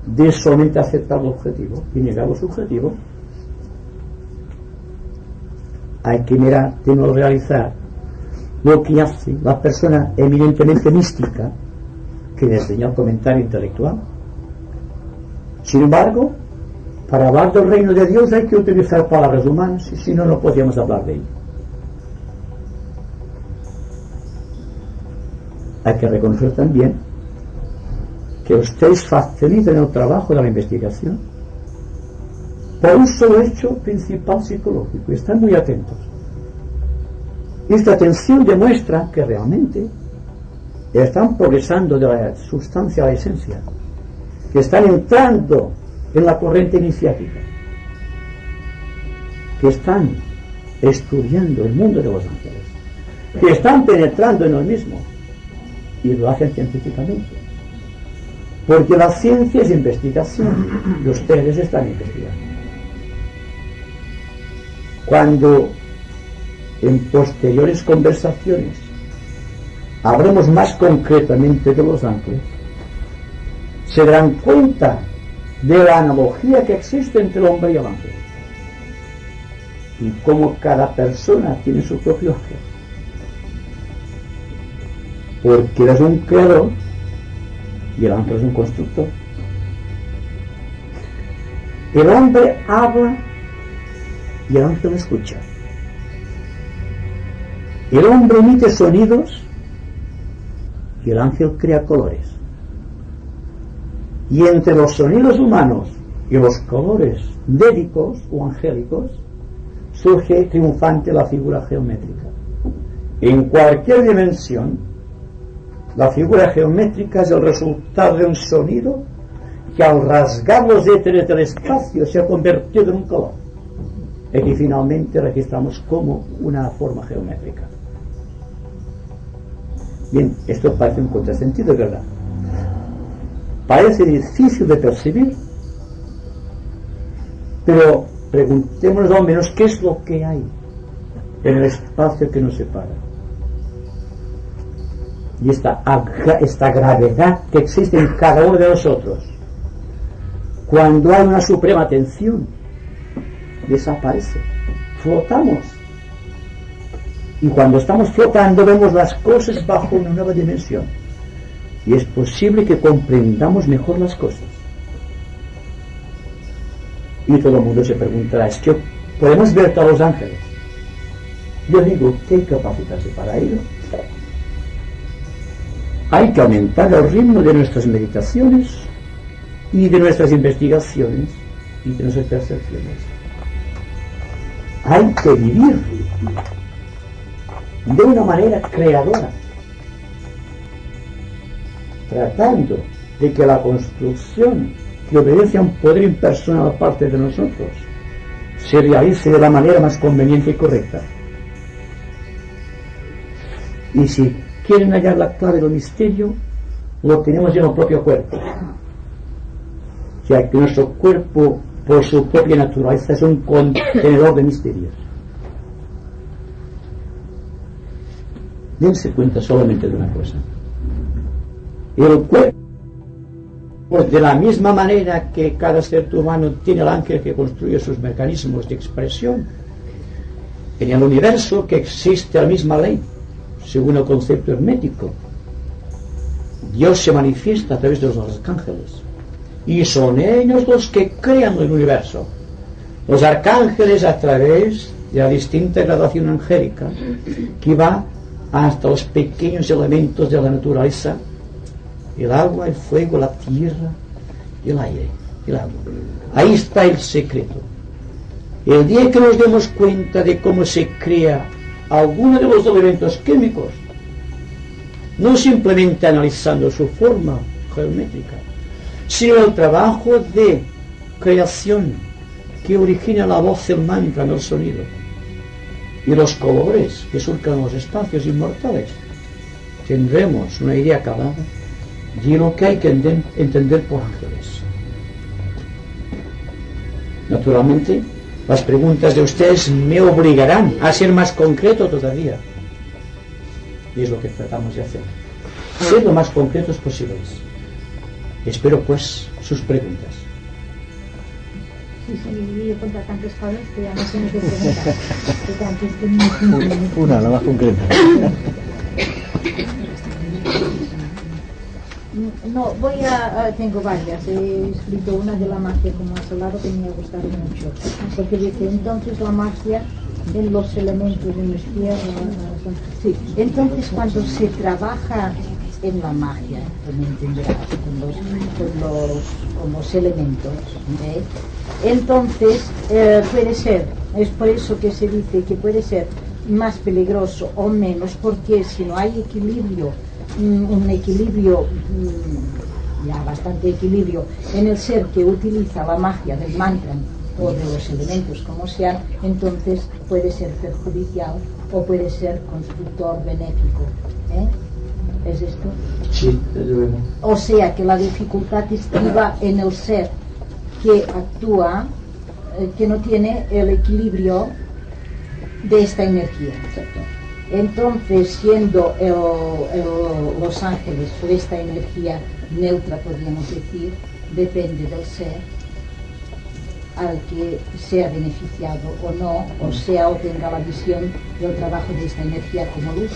de solamente aceptar lo objetivo y negar lo subjetivo. Hay que mirar, tengo que realizar lo que hace la persona eminentemente mística que le enseña el comentario intelectual. Sin embargo, para hablar del reino de Dios hay que utilizar palabras humanas, y si no, no podríamos hablar de ello. Hay que reconocer también que ustedes facilitan el trabajo de la investigación por un solo hecho principal psicológico, y están muy atentos. Esta atención demuestra que realmente están progresando de la sustancia a la esencia, que están entrando en la corriente iniciática, que están estudiando el mundo de los ángeles, que están penetrando en el mismo, y lo hacen científicamente, porque la ciencia es investigación y ustedes están investigando. Cuando en posteriores conversaciones hablemos más concretamente de los ángeles, se darán cuenta de la analogía que existe entre el hombre y el ángel, y cómo cada persona tiene su propio ángel, porque él es un creador y el ángel es un constructor. El hombre habla y el ángel escucha. El hombre emite sonidos y el ángel crea colores. Y entre los sonidos humanos y los colores védicos o angélicos surge triunfante la figura geométrica. En cualquier dimensión, la figura geométrica es el resultado de un sonido que al rasgar los éteres del espacio se ha convertido en un color, y que finalmente registramos como una forma geométrica. Bien, esto parece un contrasentido, ¿verdad? Parece difícil de percibir, pero preguntémonos al menos qué es lo que hay en el espacio que nos separa. Y esta gravedad que existe en cada uno de nosotros, cuando hay una suprema tensión, desaparece. Flotamos. Y cuando estamos flotando vemos las cosas bajo una nueva dimensión. Y es posible que comprendamos mejor las cosas. Y todo el mundo se preguntará, ¿es que podemos ver a los ángeles? Yo digo, ¿qué hay que capacitarse para ello? Hay que aumentar el ritmo de nuestras meditaciones y de nuestras investigaciones y de nuestras percepciones. Hay que vivir de una manera creadora, tratando de que la construcción que obedece a un poder impersonal aparte de nosotros se realice de la manera más conveniente y correcta. Y si quieren hallar la clave del misterio, lo tenemos en el propio cuerpo, ya que nuestro cuerpo, por su propia naturaleza, es un contenedor de misterios. Dense cuenta solamente de una cosa: el cuerpo, pues de la misma manera que cada ser humano tiene el ángel que construye sus mecanismos de expresión, en el universo que existe la misma ley, según el concepto hermético. Dios se manifiesta a través de los arcángeles, y son ellos los que crean el universo. Los arcángeles, a través de la distinta gradación angélica que va hasta los pequeños elementos de la naturaleza: el agua, el fuego, la tierra, el aire, el agua. Ahí está el secreto. El día que nos demos cuenta de cómo se crea alguno de los elementos químicos, no simplemente analizando su forma geométrica, sino el trabajo de creación que origina la voz, el mantra, el sonido, y los colores que surcan los espacios inmortales, tendremos una idea acabada de lo que hay que entender por ángeles. Naturalmente, las preguntas de ustedes me obligarán a ser más concreto todavía. Y es lo que tratamos de hacer. Ser lo más concretos posibles. Espero, pues, sus preguntas.
Sí, yo contra tantos jóvenes que ya no sé ni qué preguntar.
Una, la más concreta.
No, tengo varias. He escrito una de la magia, como has hablado, que me ha gustado mucho. Porque dice, entonces la magia en los elementos de mis tierras. Sí. Entonces, cuando se trabaja en la magia, tú me entenderás, con los elementos, entonces puede ser, es por eso que se dice que puede ser más peligroso o menos, porque si no hay equilibrio, un equilibrio, ya bastante equilibrio, en el ser que utiliza la magia del mantra o de los elementos como sean, entonces puede ser perjudicial o puede ser constructor benéfico. ¿Es esto?
Sí, desde luego.
O sea que la dificultad estriba en el ser que actúa, que no tiene el equilibrio de esta energía.
Exacto.
Entonces, siendo los ángeles o esta energía neutra, podríamos decir, depende del ser al que sea beneficiado o no, o sea, o tenga la visión del trabajo de esta energía como luz.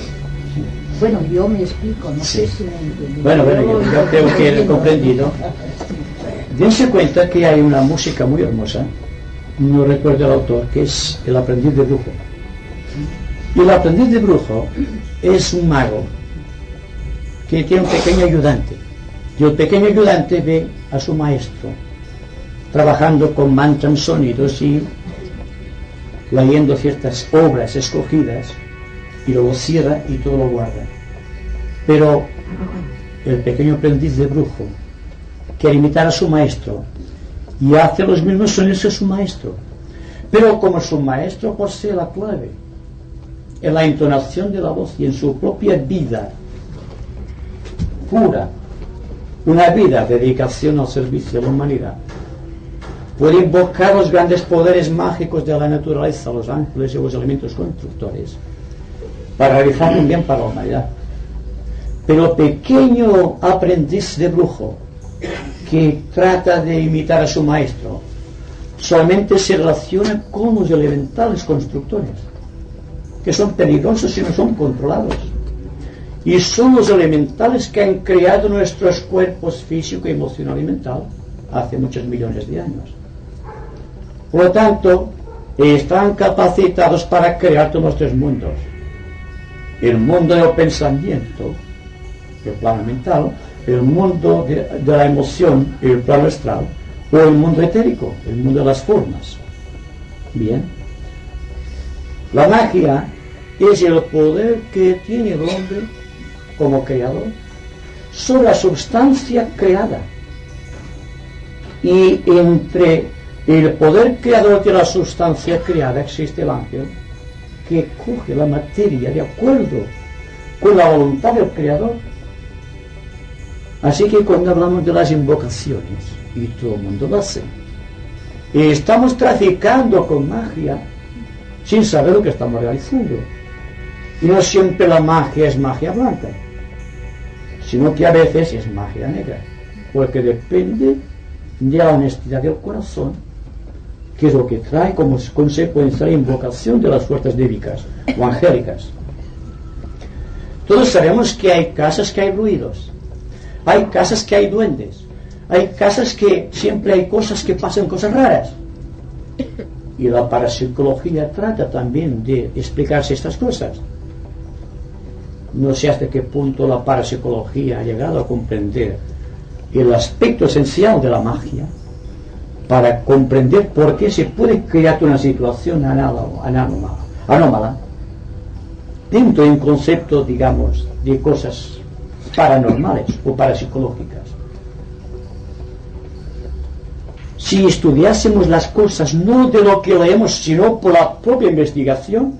Bueno, yo me explico, no sé si me entiendo.
Bueno, yo creo que he comprendido. Dense cuenta que hay una música muy hermosa, no recuerdo el autor, que es El aprendiz de brujo. Y el aprendiz de brujo es un mago que tiene un pequeño ayudante. Y el pequeño ayudante ve a su maestro trabajando con mantras, sonidos y leyendo ciertas obras escogidas, y luego cierra y todo lo guarda. Pero el pequeño aprendiz de brujo quiere imitar a su maestro y hace los mismos sonidos que su maestro, pero como su maestro posee la clave en la entonación de la voz y en su propia vida pura, una vida de dedicación al servicio de la humanidad, puede invocar los grandes poderes mágicos de la naturaleza, los ángeles y los elementos constructores, para realizar un bien para la humanidad. Pero el pequeño aprendiz de brujo que trata de imitar a su maestro solamente se relaciona con los elementales constructores, que son peligrosos si no son controlados, y son los elementales que han creado nuestros cuerpos físico, emocional y mental hace muchos millones de años. Por lo tanto, están capacitados para crear todos los tres mundos: el mundo del pensamiento, el plano mental; el mundo de la emoción, el plano astral; o el mundo etérico, el mundo de las formas. Bien, la magia es el poder que tiene el hombre como creador sobre la substancia creada, y entre el poder creador de la sustancia creada existe el ángel, que coge la materia de acuerdo con la voluntad del creador. Así que cuando hablamos de las invocaciones, y todo el mundo lo hace, estamos traficando con magia sin saber lo que estamos realizando. Y no siempre la magia es magia blanca, sino que a veces es magia negra, porque depende de la honestidad del corazón, que es lo que trae como consecuencia la invocación de las fuerzas dívicas o angélicas. Todos sabemos que hay casas que hay ruidos, hay casas que hay duendes, hay casas que siempre hay cosas que pasan, cosas raras. Y la parapsicología trata también de explicarse estas cosas. No sé hasta qué punto la parapsicología ha llegado a comprender el aspecto esencial de la magia, para comprender por qué se puede crear una situación anómala dentro de un concepto, digamos, de cosas paranormales o parapsicológicas. Si estudiásemos las cosas no de lo que leemos, sino por la propia investigación,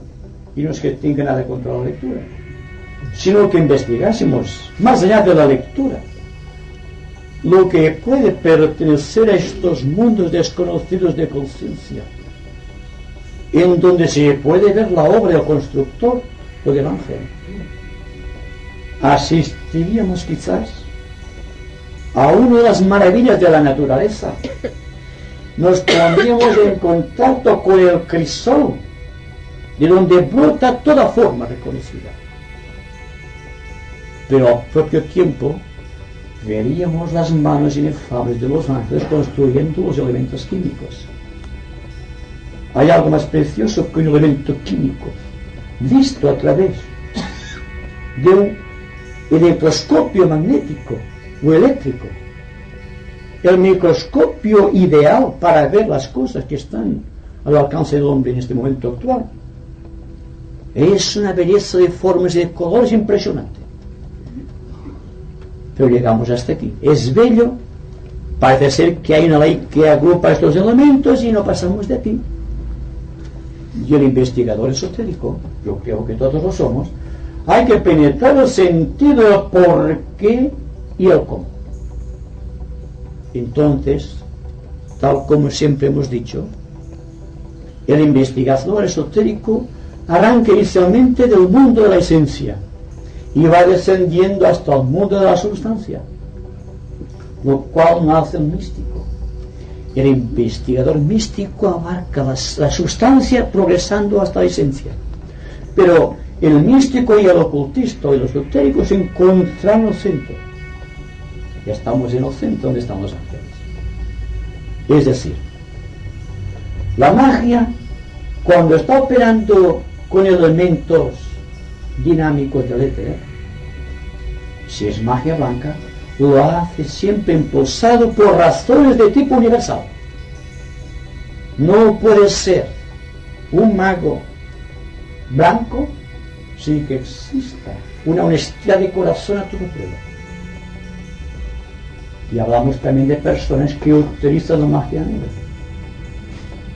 y no es que tenga nada contra la lectura, sino que investigásemos más allá de la lectura lo que puede pertenecer a estos mundos desconocidos de conciencia, en donde se puede ver la obra del constructor o del ángel, asistiríamos quizás a una de las maravillas de la naturaleza. Nos pondríamos en contacto con el crisol, de donde brota toda forma reconocida. Pero al propio tiempo veríamos las manos inefables de los ángeles construyendo los elementos químicos. Hay algo más precioso que un elemento químico visto a través de un electroscopio magnético o eléctrico, el microscopio ideal para ver las cosas que están al alcance del hombre en este momento actual. Es una belleza de formas y de colores impresionante. Pero llegamos hasta aquí. Es bello, parece ser que hay una ley que agrupa estos elementos y no pasamos de aquí. Y el investigador esotérico, yo creo que todos lo somos, hay que penetrar el sentido del por qué y el cómo. Entonces, tal como siempre hemos dicho, el investigador esotérico arranca inicialmente del mundo de la esencia y va descendiendo hasta el mundo de la sustancia, lo cual no hace el místico. El investigador místico abarca la sustancia progresando hasta la esencia, pero el místico y el ocultista y los esotéricos se encuentran en el centro. Ya estamos en el centro donde están los ángeles. Es decir, la magia, cuando está operando con elementos dinámicos del éter. Si es magia blanca, lo hace siempre impulsado por razones de tipo universal. No puede ser un mago blanco sin que exista una honestidad de corazón a todo prueba. Y hablamos también de personas que utilizan la magia negra.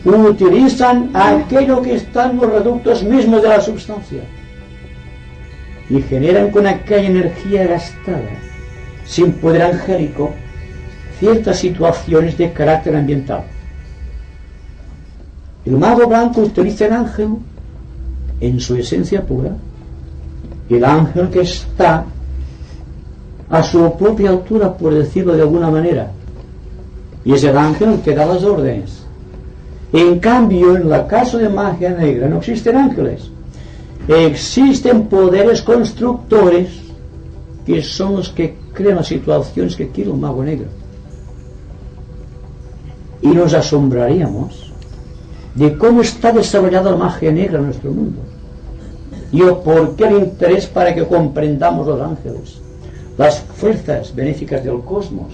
Utilizan aquello que está en los reductos mismos de la substancia y generan con aquella energía gastada, sin poder angélico, ciertas situaciones de carácter ambiental. El mago blanco utiliza el ángel en su esencia pura, el ángel que está a su propia altura, por decirlo de alguna manera, y es el ángel que da las órdenes. En cambio, en el caso de magia negra no existen ángeles, existen poderes constructores que son los que crean las situaciones que quiere un mago negro. Y nos asombraríamos de cómo está desarrollada la magia negra en nuestro mundo y o por qué el interés para que comprendamos los ángeles, las fuerzas benéficas del cosmos,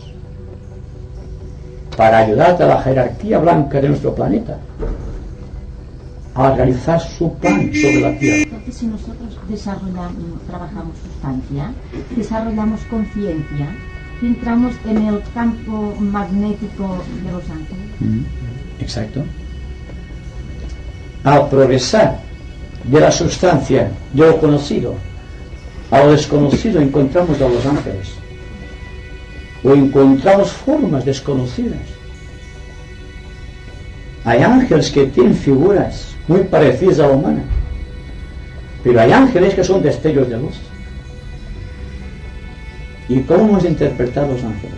para ayudar a la jerarquía blanca de nuestro planeta a realizar su plan sobre la Tierra.
Entonces, si nosotros trabajamos sustancia, desarrollamos conciencia, entramos en el campo magnético de los ángeles.
Exacto. Al progresar de la sustancia, de lo conocido a lo desconocido, encontramos a los ángeles, o encontramos formas desconocidas. Hay ángeles que tienen figuras muy parecidas a la humana, pero hay ángeles que son destellos de luz. ¿Y cómo hemos interpretado los ángeles?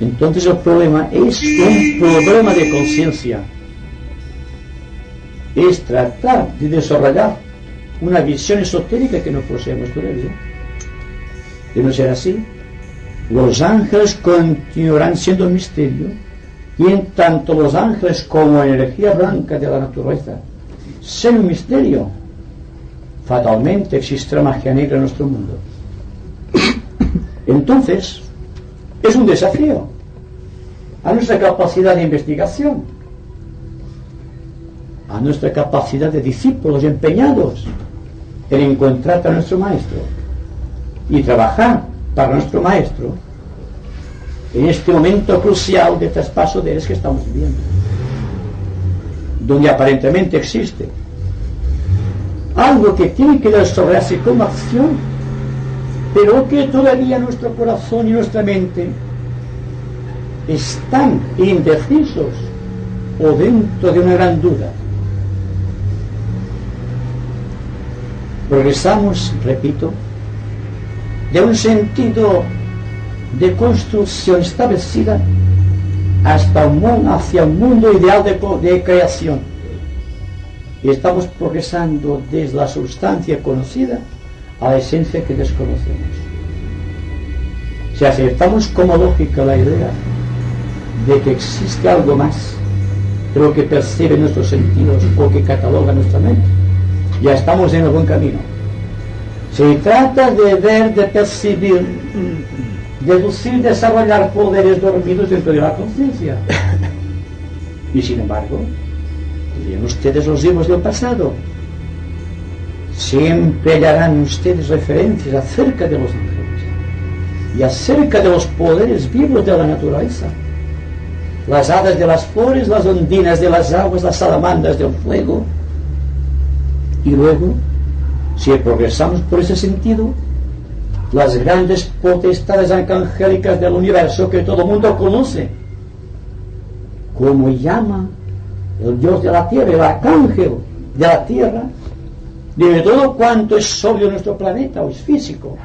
Entonces el problema es un problema de conciencia. Es tratar de desarrollar una visión esotérica que no poseemos todavía. De no ser así, los ángeles continuarán siendo un misterio, y en tanto los ángeles como energía blanca de la naturaleza sean un misterio, fatalmente existirá magia negra en nuestro mundo. Entonces, es un desafío a nuestra capacidad de investigación, a nuestra capacidad de discípulos empeñados en encontrar a nuestro maestro y trabajar para nuestro maestro en este momento crucial de traspaso de eres que estamos viviendo, donde aparentemente existe algo que tiene que desarrollarse como acción, pero que todavía nuestro corazón y nuestra mente están indecisos o dentro de una gran duda. Progresamos, repito, de un sentido de construcción establecida hacia un mundo ideal de creación, y estamos progresando desde la sustancia conocida a la esencia que desconocemos. Si aceptamos como lógica la idea de que existe algo más de lo que percibe nuestros sentidos o que cataloga nuestra mente, ya estamos en el buen camino. Se trata de ver, de percibir, deducir, desarrollar poderes dormidos dentro de la conciencia. Y sin embargo, lean ustedes los libros del pasado, siempre hallarán ustedes referencias acerca de los ángeles y acerca de los poderes vivos de la naturaleza, las hadas de las flores, las ondinas de las aguas, las salamandras del fuego. Y luego, si progresamos por ese sentido, las grandes potestades arcangélicas del universo que todo mundo conoce, como llama el Dios de la tierra, el arcángel de la tierra, de todo cuanto es sobre nuestro planeta o es físico,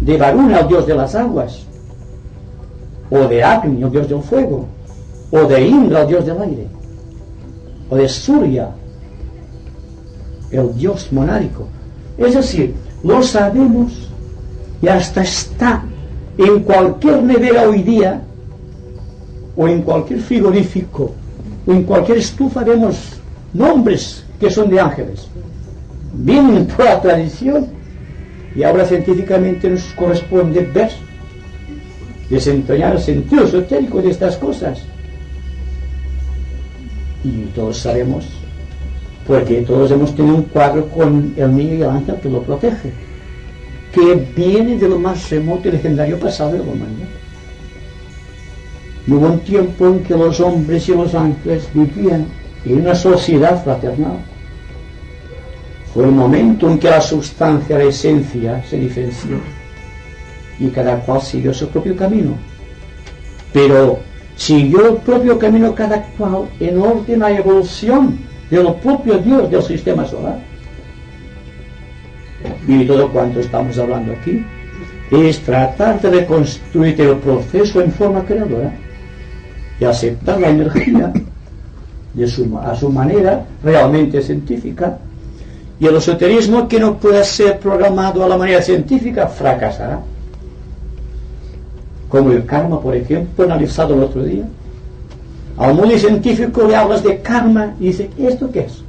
de Varuna, el Dios de las aguas, o de Agni, el Dios del fuego, o de Indra, el Dios del aire, o de Surya, el Dios monádico. Es decir, lo sabemos y hasta está en cualquier nevera hoy día o en cualquier frigorífico en cualquier estufa vemos nombres que son de ángeles. Vienen por la tradición y ahora científicamente nos corresponde ver, desentrañar el sentido esotérico de estas cosas. Y todos sabemos, porque todos hemos tenido un cuadro con el niño y el ángel que lo protege, que viene de lo más remoto y legendario pasado de la humanidad. Y hubo un tiempo en que los hombres y los ángeles vivían en una sociedad fraternal. Fue el momento en que la sustancia, la esencia, se diferenció y cada cual siguió su propio camino. Pero siguió el propio camino cada cual en orden a evolución del propio Dios del sistema solar. Y todo cuanto estamos hablando aquí es tratar de reconstruir el proceso en forma creadora y aceptar la energía a su manera realmente científica. Y el esoterismo que no pueda ser programado a la manera científica fracasará. Como el karma, por ejemplo, analizado el otro día. Al mundo científico le hablas de karma y dice, ¿esto qué es?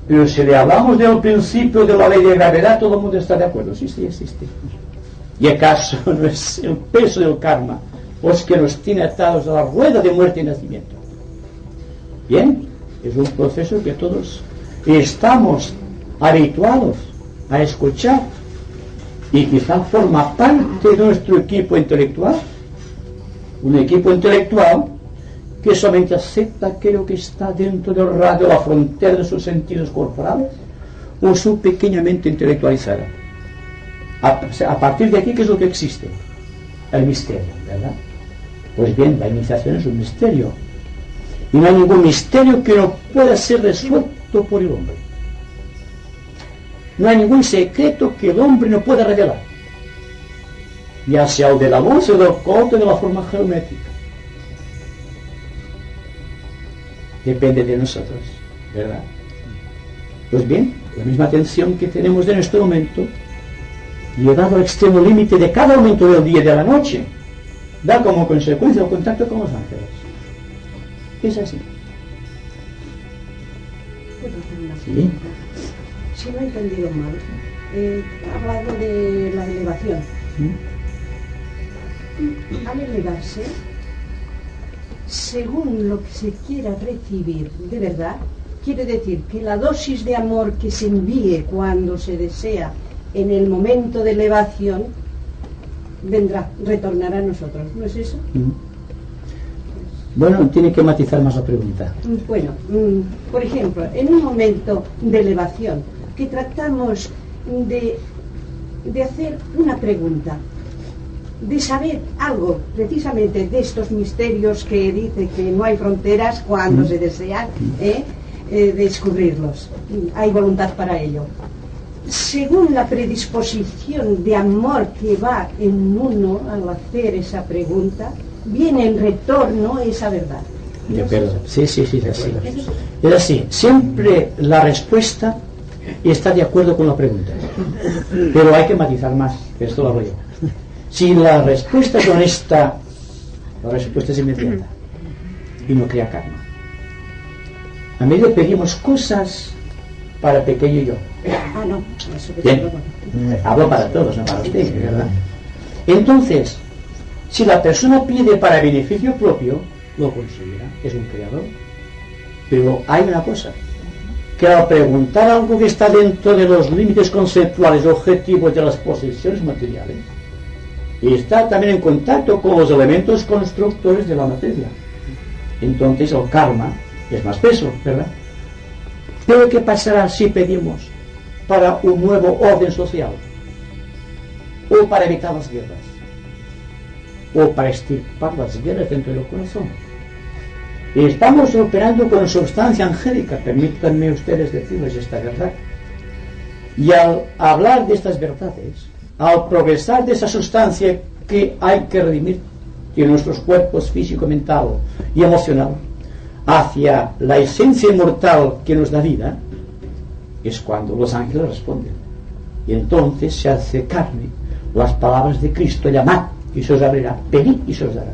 Pero si le hablamos del principio de la ley de gravedad, todo el mundo está de acuerdo. Sí, sí, existe. ¿Y acaso no es el peso del karma los que nos tiene atados a la rueda de muerte y nacimiento? Bien, es un proceso que todos estamos habituados a escuchar y quizá forma parte de nuestro equipo intelectual, un equipo intelectual que solamente acepta aquello que está dentro del radio, la frontera de sus sentidos corporales, o su pequeña mente intelectualizada. A partir de aquí, ¿qué es lo que existe? El misterio, ¿verdad? Pues bien, la iniciación es un misterio. Y no hay ningún misterio que no pueda ser resuelto por el hombre. No hay ningún secreto que el hombre no pueda revelar. Ya sea el de la luz o del corte de la forma geométrica. Depende de nosotros, ¿verdad? Pues bien, la misma atención que tenemos en este momento, llegado al extremo límite de cada momento del día y de la noche, da como consecuencia el contacto con los ángeles. Es así.
¿Puedo hacer una
Sí.
pregunta? Si no he entendido mal, ha hablado de la elevación. Al elevarse, según lo que se quiera recibir de verdad, quiere decir que la dosis de amor que se envíe cuando se desea en el momento de elevación vendrá, retornará a nosotros, ¿no es eso?
Bueno, tiene que matizar más la pregunta.
Bueno, por ejemplo, en un momento de elevación que tratamos de hacer una pregunta, de saber algo precisamente de estos misterios que dice que no hay fronteras cuando se desean descubrirlos, hay voluntad para ello. Según la predisposición de amor que va en uno al hacer esa pregunta, viene en retorno esa verdad.
De acuerdo. Sí, es así. Es así. Siempre la respuesta está de acuerdo con la pregunta. Pero hay que matizar más, que esto lo hago yo. Si la respuesta es honesta, la respuesta es inmediata y no crea karma. A medio pedimos cosas para pequeño yo.
Ah, no, eso que
Bien. Hablo para todos, no para usted, ¿verdad? Entonces, si la persona pide para beneficio propio, lo conseguirá, es un creador. Pero hay una cosa, que al preguntar algo que está dentro de los límites conceptuales objetivos de las posesiones materiales, está también en contacto con los elementos constructores de la materia. Entonces el karma es más peso, ¿verdad? Pero ¿qué pasará si pedimos para un nuevo orden social? O para evitar las guerras, o para extirpar las guerras dentro del corazón. Y estamos operando con sustancia angélica, permítanme ustedes decirles esta verdad. Y al hablar de estas verdades, al progresar de esa sustancia que hay que redimir de nuestros cuerpos físico, mental y emocional, hacia la esencia inmortal que nos da vida, es cuando los ángeles responden. Y entonces se hace carne las palabras de Cristo: llamad y se os abrirá, pedid y se os dará.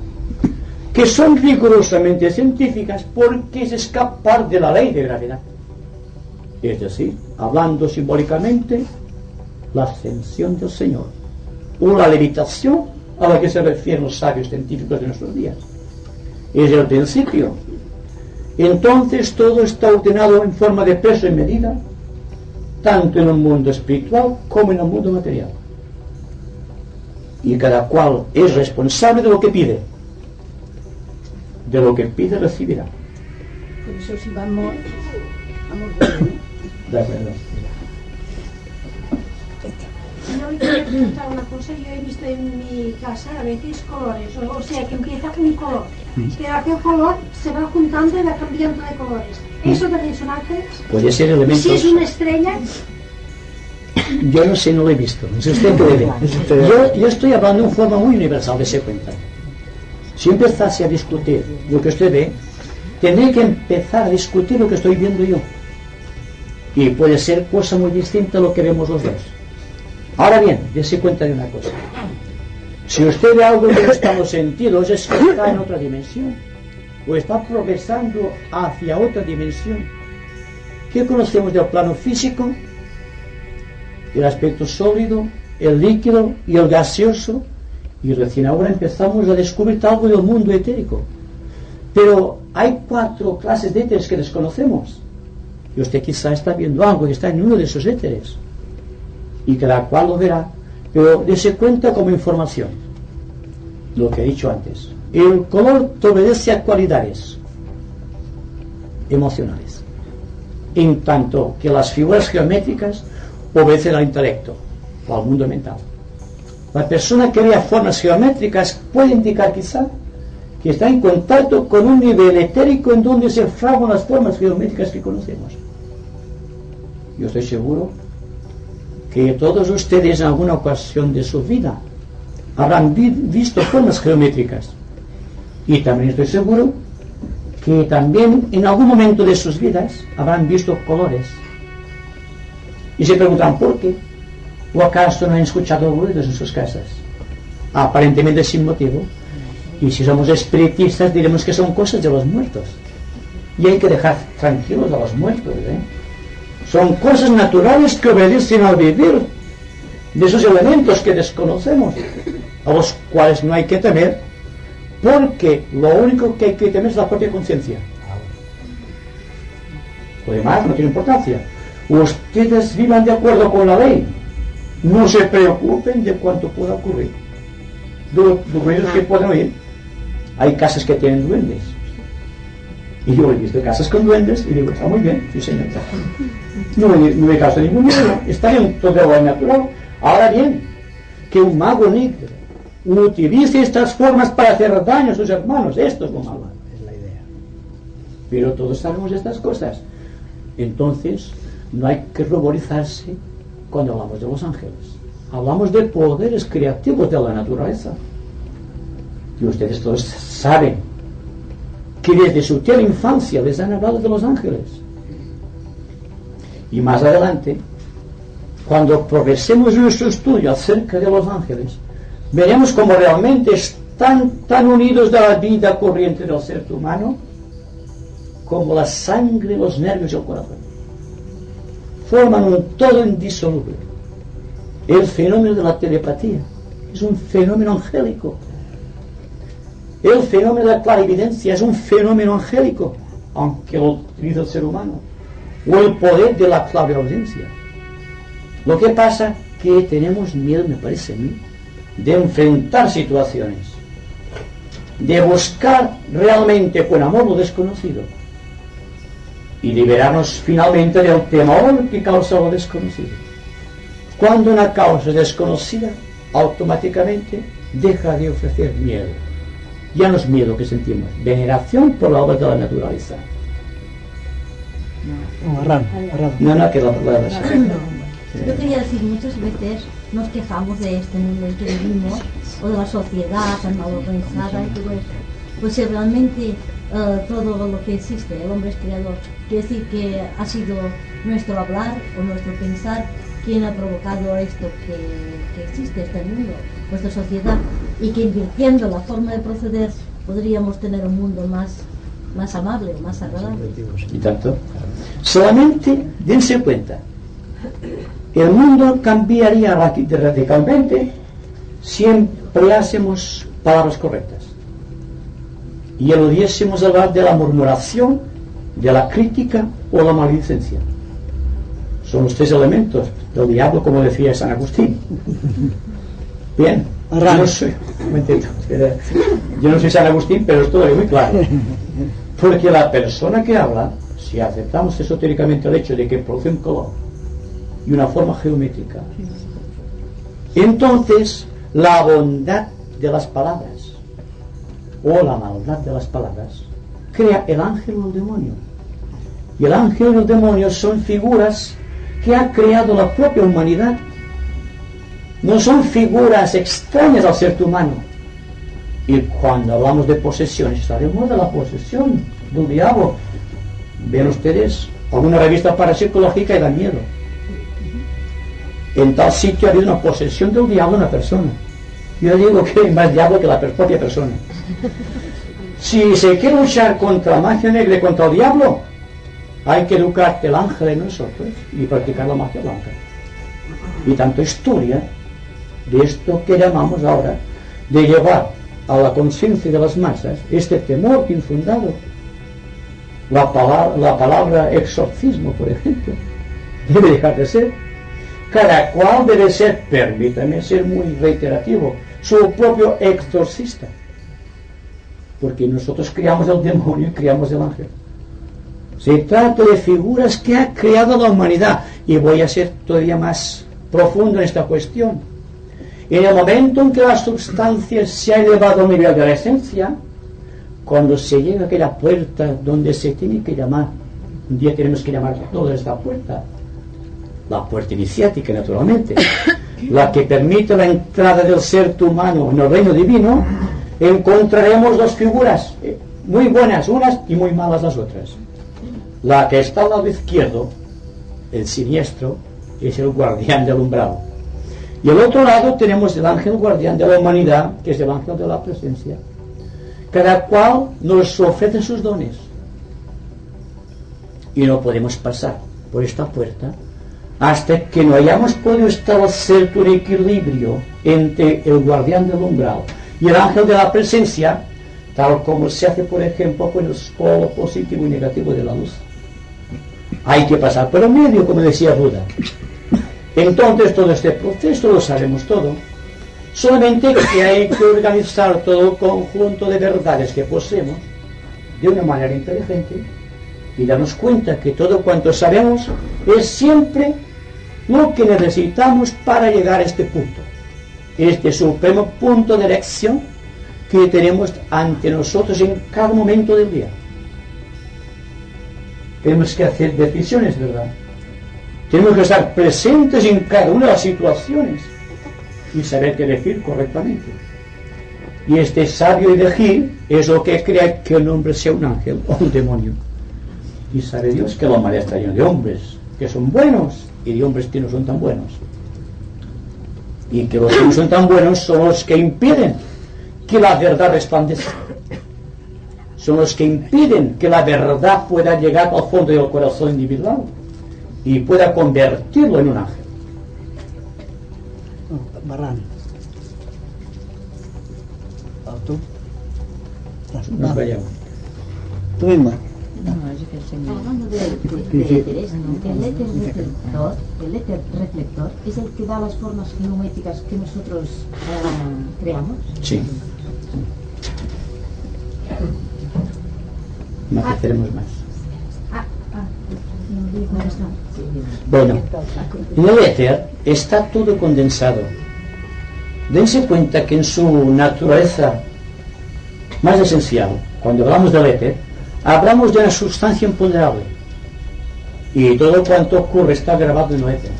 que son rigurosamente científicas porque es escapar de la ley de gravedad. Es decir, hablando simbólicamente, la ascensión del Señor, o la levitación a la que se refieren los sabios científicos de nuestros días. Es el principio. Entonces todo está ordenado en forma de peso y medida, tanto en el mundo espiritual como en el mundo material. Y cada cual es responsable de lo que pide. De lo que pide recibirá.
Por eso si vamos
De acuerdo.
Yo quiero preguntar una cosa. Yo he visto en mi casa a veces colores, o sea que empieza con un color, pero aquel color se va juntando y va cambiando de colores. ¿Eso también son ángeles?
Puede ser
¿Y
elementos.
si es una estrella?
Yo no sé, no lo he visto. No sé usted qué ve. Yo estoy hablando en forma muy universal, de ese cuenta. Si empezase a discutir lo que usted ve, tendré que empezar a discutir lo que estoy viendo yo. Y puede ser cosa muy distinta a lo que vemos los dos. Ahora bien, dése cuenta de una cosa. Si usted ve algo que no está en los sentidos, es que está en otra dimensión. O está progresando hacia otra dimensión. ¿Qué conocemos del plano físico? El aspecto sólido, el líquido y el gaseoso, y recién ahora empezamos a descubrir algo del mundo etérico. Pero hay 4 clases de éteres que desconocemos, y usted quizá está viendo algo que está en uno de esos éteres, y cada cual lo verá, pero dése cuenta como información, lo que he dicho antes. El color te obedece a cualidades emocionales, en tanto que las figuras geométricas obedecen al intelecto o al mundo mental. La persona que vea formas geométricas puede indicar quizá que está en contacto con un nivel etérico en donde se fraguan las formas geométricas que conocemos. Yo estoy seguro que todos ustedes en alguna ocasión de su vida habrán visto formas geométricas, y también estoy seguro que también en algún momento de sus vidas habrán visto colores. Y se preguntan ¿por qué? ¿O acaso no han escuchado ruidos en sus casas? Aparentemente sin motivo. Y si somos espiritistas diremos que son cosas de los muertos. Y hay que dejar tranquilos a los muertos, Son cosas naturales que obedecen al vivir de esos elementos que desconocemos, a los cuales no hay que temer, porque lo único que hay que temer es la propia conciencia. Lo demás no tiene importancia. Ustedes vivan de acuerdo con la ley, no se preocupen de cuánto pueda ocurrir, de los ruidos que pueden oír. Hay casas que tienen duendes, y yo he visto casas con duendes y digo, está muy bien, sí señor, no me causa ningún miedo, está bien, todo lo natural. Ahora bien, que un mago negro utilice estas formas para hacer daño a sus hermanos, esto es lo malo. Es la idea. Pero todos sabemos estas cosas. Entonces no hay que ruborizarse cuando hablamos de los ángeles. Hablamos de poderes creativos de la naturaleza. Y ustedes todos saben que desde su tierna infancia les han hablado de los ángeles. Y más adelante, cuando progresemos en nuestro estudio acerca de los ángeles, veremos cómo realmente están tan unidos de la vida corriente del ser humano como la sangre, los nervios y el corazón. Forman un todo indisoluble. El fenómeno de la telepatía es un fenómeno angélico. El fenómeno de la clarividencia es un fenómeno angélico, aunque lo utiliza el ser humano. O el poder de la clariaudiencia. Lo que pasa que tenemos miedo, me parece a mí, de enfrentar situaciones, de buscar realmente con amor lo desconocido y liberarnos finalmente del temor que causa lo desconocido. Cuando una causa es desconocida, automáticamente deja de ofrecer miedo. Ya no es miedo que sentimos, veneración por la obra de la naturaleza. No, que la palabra.
Yo quería decir, muchas veces nos quejamos de este mundo en que vivimos, o de la sociedad tan mal organizada y todo eso. Pues si realmente todo lo que existe, el hombre es creador, quiere decir que ha sido nuestro hablar o nuestro pensar quien ha provocado esto que existe, este mundo, nuestra sociedad, y que invirtiendo la forma de proceder podríamos tener un mundo más amable, más agradable.
Y tanto. Solamente dense cuenta, el mundo cambiaría radicalmente si empleásemos palabras correctas y eludiésemos hablar de la murmuración, de la crítica o la maledicencia. Son los tres elementos del diablo, como decía San Agustín. Bien, yo no soy San Agustín, pero esto es muy claro. Porque la persona que habla, si aceptamos esotéricamente el hecho de que produce un color y una forma geométrica, entonces la bondad de las palabras o la maldad de las palabras crea el ángel o el demonio. Y el ángel y el demonio son figuras que ha creado la propia humanidad. No son figuras extrañas al ser humano. Y cuando hablamos de posesiones, sabemos de la posesión del diablo. Ven ustedes alguna revista parapsicológica y da miedo. En tal sitio ha habido una posesión del diablo en una persona. Yo digo que hay más diablo que la propia persona. Si se quiere luchar contra la magia negra y contra el diablo, hay que educar el ángel en nosotros y practicar la magia blanca. Y tanto historia de esto que llamamos ahora, de llevar a la conciencia de las masas este temor infundado. La palabra exorcismo, por ejemplo, debe dejar de ser. Cada cual debe ser, permítame ser muy reiterativo, su propio exorcista. Porque nosotros criamos el demonio y criamos el ángel. Se trata de figuras que ha creado la humanidad. Y voy a ser todavía más profundo en esta cuestión. En el momento en que la sustancia se ha elevado a un nivel de la esencia, cuando se llega a aquella puerta donde se tiene que llamar, un día tenemos que llamar toda esta puerta, la puerta iniciática, naturalmente, la que permite la entrada del ser humano en el reino divino, encontraremos dos figuras muy buenas unas y muy malas las otras. La que está al lado izquierdo, el siniestro, es el guardián del umbral. Y al otro lado tenemos el ángel guardián de la humanidad, que es el ángel de la presencia. Cada cual nos ofrece sus dones. Y no podemos pasar por esta puerta hasta que no hayamos podido establecer un equilibrio entre el guardián del umbral y el ángel de la presencia, tal como se hace, por ejemplo, con el polo positivo y negativo de la luz. Hay que pasar por el medio, como decía Buda. Entonces todo este proceso lo sabemos todo. Solamente que hay que organizar todo el conjunto de verdades que poseemos de una manera inteligente y darnos cuenta que todo cuanto sabemos es siempre lo que necesitamos para llegar a este punto, este supremo punto de elección que tenemos ante nosotros en cada momento del día. Tenemos que hacer decisiones, ¿verdad? Tenemos que estar presentes en cada una de las situaciones y saber qué elegir correctamente. Y este sabio elegir es lo que crea que un hombre sea un ángel o un demonio. Y sabe Dios que la humanidad está llena de hombres que son buenos y de hombres que no son tan buenos. Y que los que no son tan buenos son los que impiden que la verdad resplandezca. Son los que impiden que la verdad pueda llegar al fondo del corazón individual y pueda convertirlo en un ángel.
Barran. ¿Tú?
Nos vayamos.
Tú misma.
Hablando de éteres, el éter reflector es el que da las formas geométricas que nosotros creamos.
Sí. No haceremos más. Bueno, en el éter está todo condensado. Dense cuenta que en su naturaleza más esencial, cuando hablamos del éter, hablamos de una sustancia imponderable. Y todo cuanto ocurre está grabado en el éter.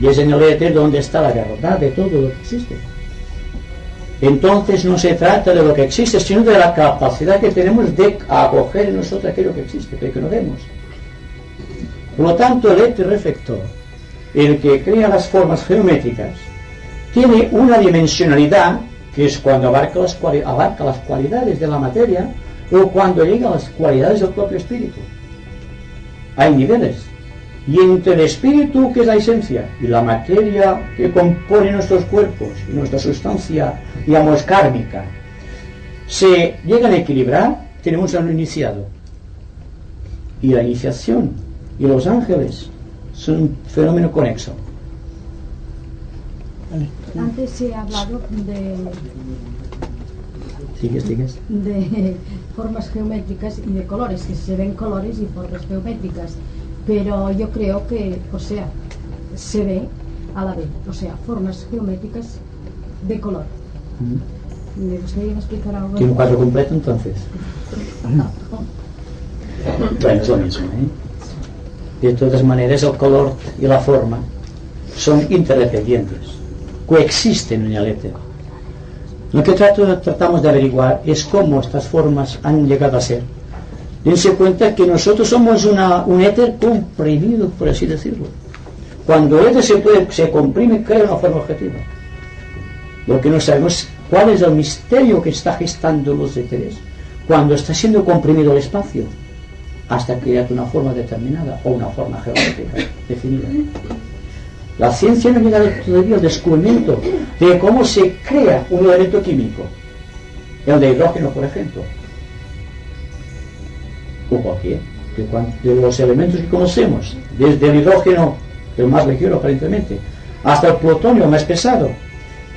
Y es en el éter donde está la verdad de todo lo que existe. Entonces no se trata de lo que existe, sino de la capacidad que tenemos de acoger en nosotros aquello que existe, pero que no vemos. Por lo tanto, el éter reflector, el que crea las formas geométricas, tiene una dimensionalidad
que es cuando abarca las cualidades de la materia o cuando llega a las cualidades del propio espíritu. Hay niveles. Y entre el espíritu, que es la esencia, y la materia que compone nuestros cuerpos y nuestra sustancia, digamos, kármica, se llegan a equilibrar, tenemos a un iniciado. Y la iniciación y los ángeles son un fenómeno conexo.
Antes se ha hablado de formas geométricas y de colores, que se ven colores y formas geométricas, pero yo creo que, o sea, se ve a la vez, o sea, formas geométricas de color. ¿Me gustaría explicar algo?
¿Tiene un cuadro completo entonces? Bueno, es lo mismo, ¿eh? De todas maneras, el color y la forma son interdependientes, coexisten en el éter. Lo que tratamos de averiguar es cómo estas formas han llegado a ser. Dense cuenta que nosotros somos un éter comprimido, por así decirlo. Cuando el éter se comprime, crea una forma objetiva. Lo que no sabemos es cuál es el misterio que está gestando los éteres cuando está siendo comprimido el espacio hasta crear una forma determinada o una forma geométrica definida. La ciencia no ha llegado todavía al descubrimiento de cómo se crea un elemento químico, el de hidrógeno, por ejemplo, o cualquier de los elementos que conocemos, desde el hidrógeno, el más ligero aparentemente, hasta el plutonio más pesado.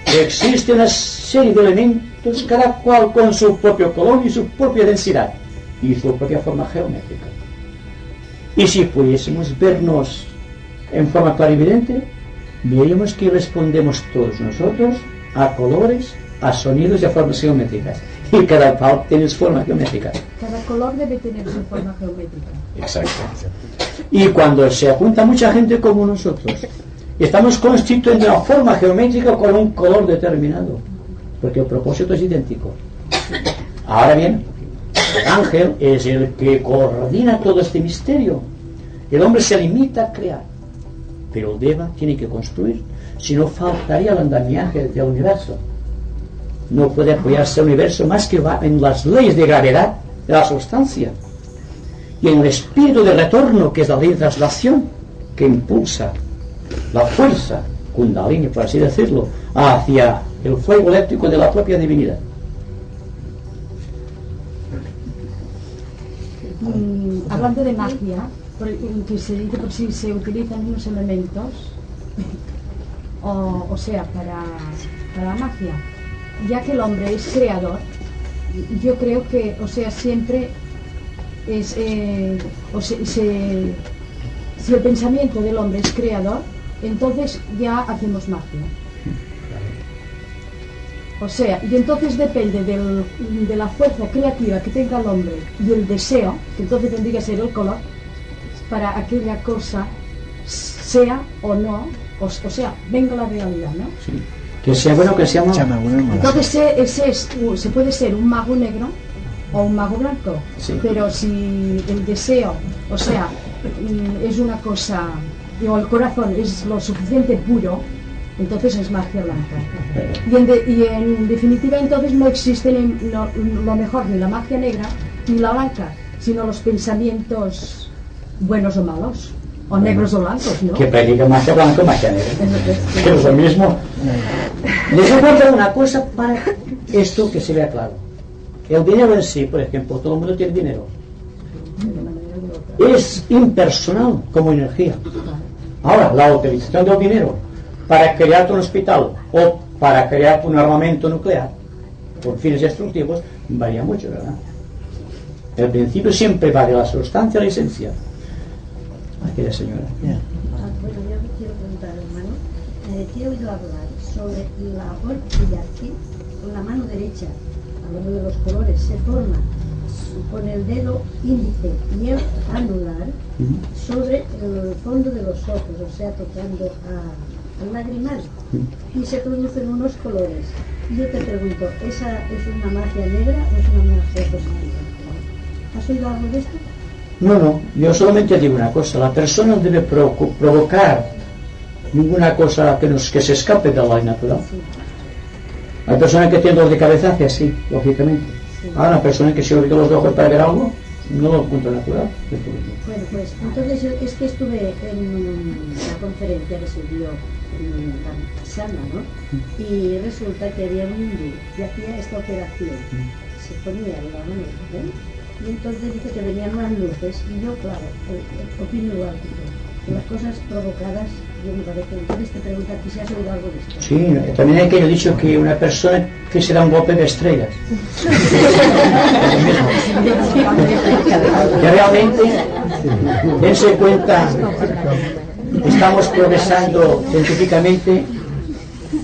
Existe una serie de elementos, cada cual con su propio color y su propia densidad y su propia forma geométrica. Y si pudiésemos vernos en forma clarividente, veríamos que respondemos todos nosotros a colores, a sonidos y a formas geométricas. Y cada cual tiene su forma geométrica.
Cada color debe tener su forma geométrica.
Exacto. Y cuando se apunta mucha gente como nosotros, estamos constituyendo una forma geométrica con un color determinado, porque el propósito es idéntico. Ahora bien, el ángel es el que coordina todo este misterio. El hombre se limita a crear, pero el Deva tiene que construir, si no faltaría el andamiaje del universo. No puede apoyarse el universo más que va en las leyes de gravedad de la sustancia y en el espíritu de retorno, que es la ley de traslación, que impulsa la fuerza kundalini, por así decirlo, hacia el fuego eléctrico de la propia divinidad.
Hablando de magia, que se dice por si se utilizan unos elementos, o sea, para la magia, ya que el hombre es creador, yo creo que, o sea, siempre es, si el pensamiento del hombre es creador, entonces ya hacemos magia. O sea, y entonces depende de la fuerza creativa que tenga el hombre y el deseo, que entonces tendría que ser el color, para aquella cosa sea o no, o sea, venga la realidad, ¿no?
Sí. Que sea bueno, que sea malo.
Entonces se puede ser un mago negro o un mago blanco,
sí. Pero
si el deseo, o sea, es una cosa, o el corazón es lo suficiente puro, entonces es magia blanca. Y en definitiva entonces no existe lo mejor ni la magia negra ni la blanca, sino los pensamientos buenos o malos, o negros o blancos, ¿no?
Que predica magia blanca o magia negra. Que es lo mismo. Les voy a contar una cosa para esto que se vea claro. El dinero en sí, por ejemplo, todo el mundo tiene dinero. Es impersonal como energía. Ahora, la utilización del dinero para crear un hospital o para crear un armamento nuclear con fines destructivos varía mucho, ¿verdad? El principio siempre va de la sustancia a la esencia. Aquella señora.
Bueno, yo me quiero preguntar, hermano, he oído hablar sobre la orquillación con la mano derecha, hablando de los colores, se forma con el dedo índice y el anular sobre el fondo de los ojos, o sea, tocando al lagrimal, y se producen unos colores. Yo te pregunto, ¿esa es una magia negra o es una magia positiva? ¿Has oído algo de esto?
No, yo solamente digo una cosa: la persona no debe provocar ninguna cosa que se escape de la ley natural. Hay personas que tienen dolor de cabeza, hace así, lógicamente. Ahora, una persona que se olvidó los ojos para ver algo, no lo encuentra natural.
Bueno, pues entonces es que estuve en una conferencia que se dio en la Sana, ¿no? Y resulta que había un hindú que hacía esta operación, se ponía de la manera, y entonces dice que venían unas luces, y yo, claro, opino igual que las cosas provocadas, yo me parece. Entonces te pregunto si has oído algo de esto.
Sí, también hay que yo he dicho que una persona que se da un golpe de estrellas. Que realmente, dense cuenta, estamos progresando científicamente,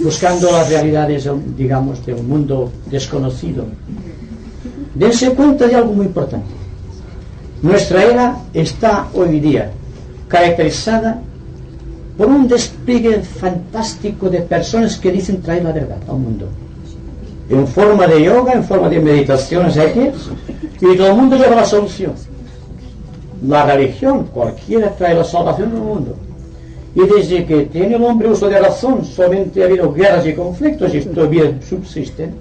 buscando las realidades, digamos, de un mundo desconocido. Dense cuenta de algo muy importante. Nuestra era está hoy día caracterizada por un despliegue fantástico de personas que dicen traer la verdad al mundo. En forma de yoga, en forma de meditaciones X, y todo el mundo lleva la solución. La religión, cualquiera trae la salvación del mundo. Y desde que tiene el hombre uso de razón, solamente ha habido guerras y conflictos y todavía subsisten.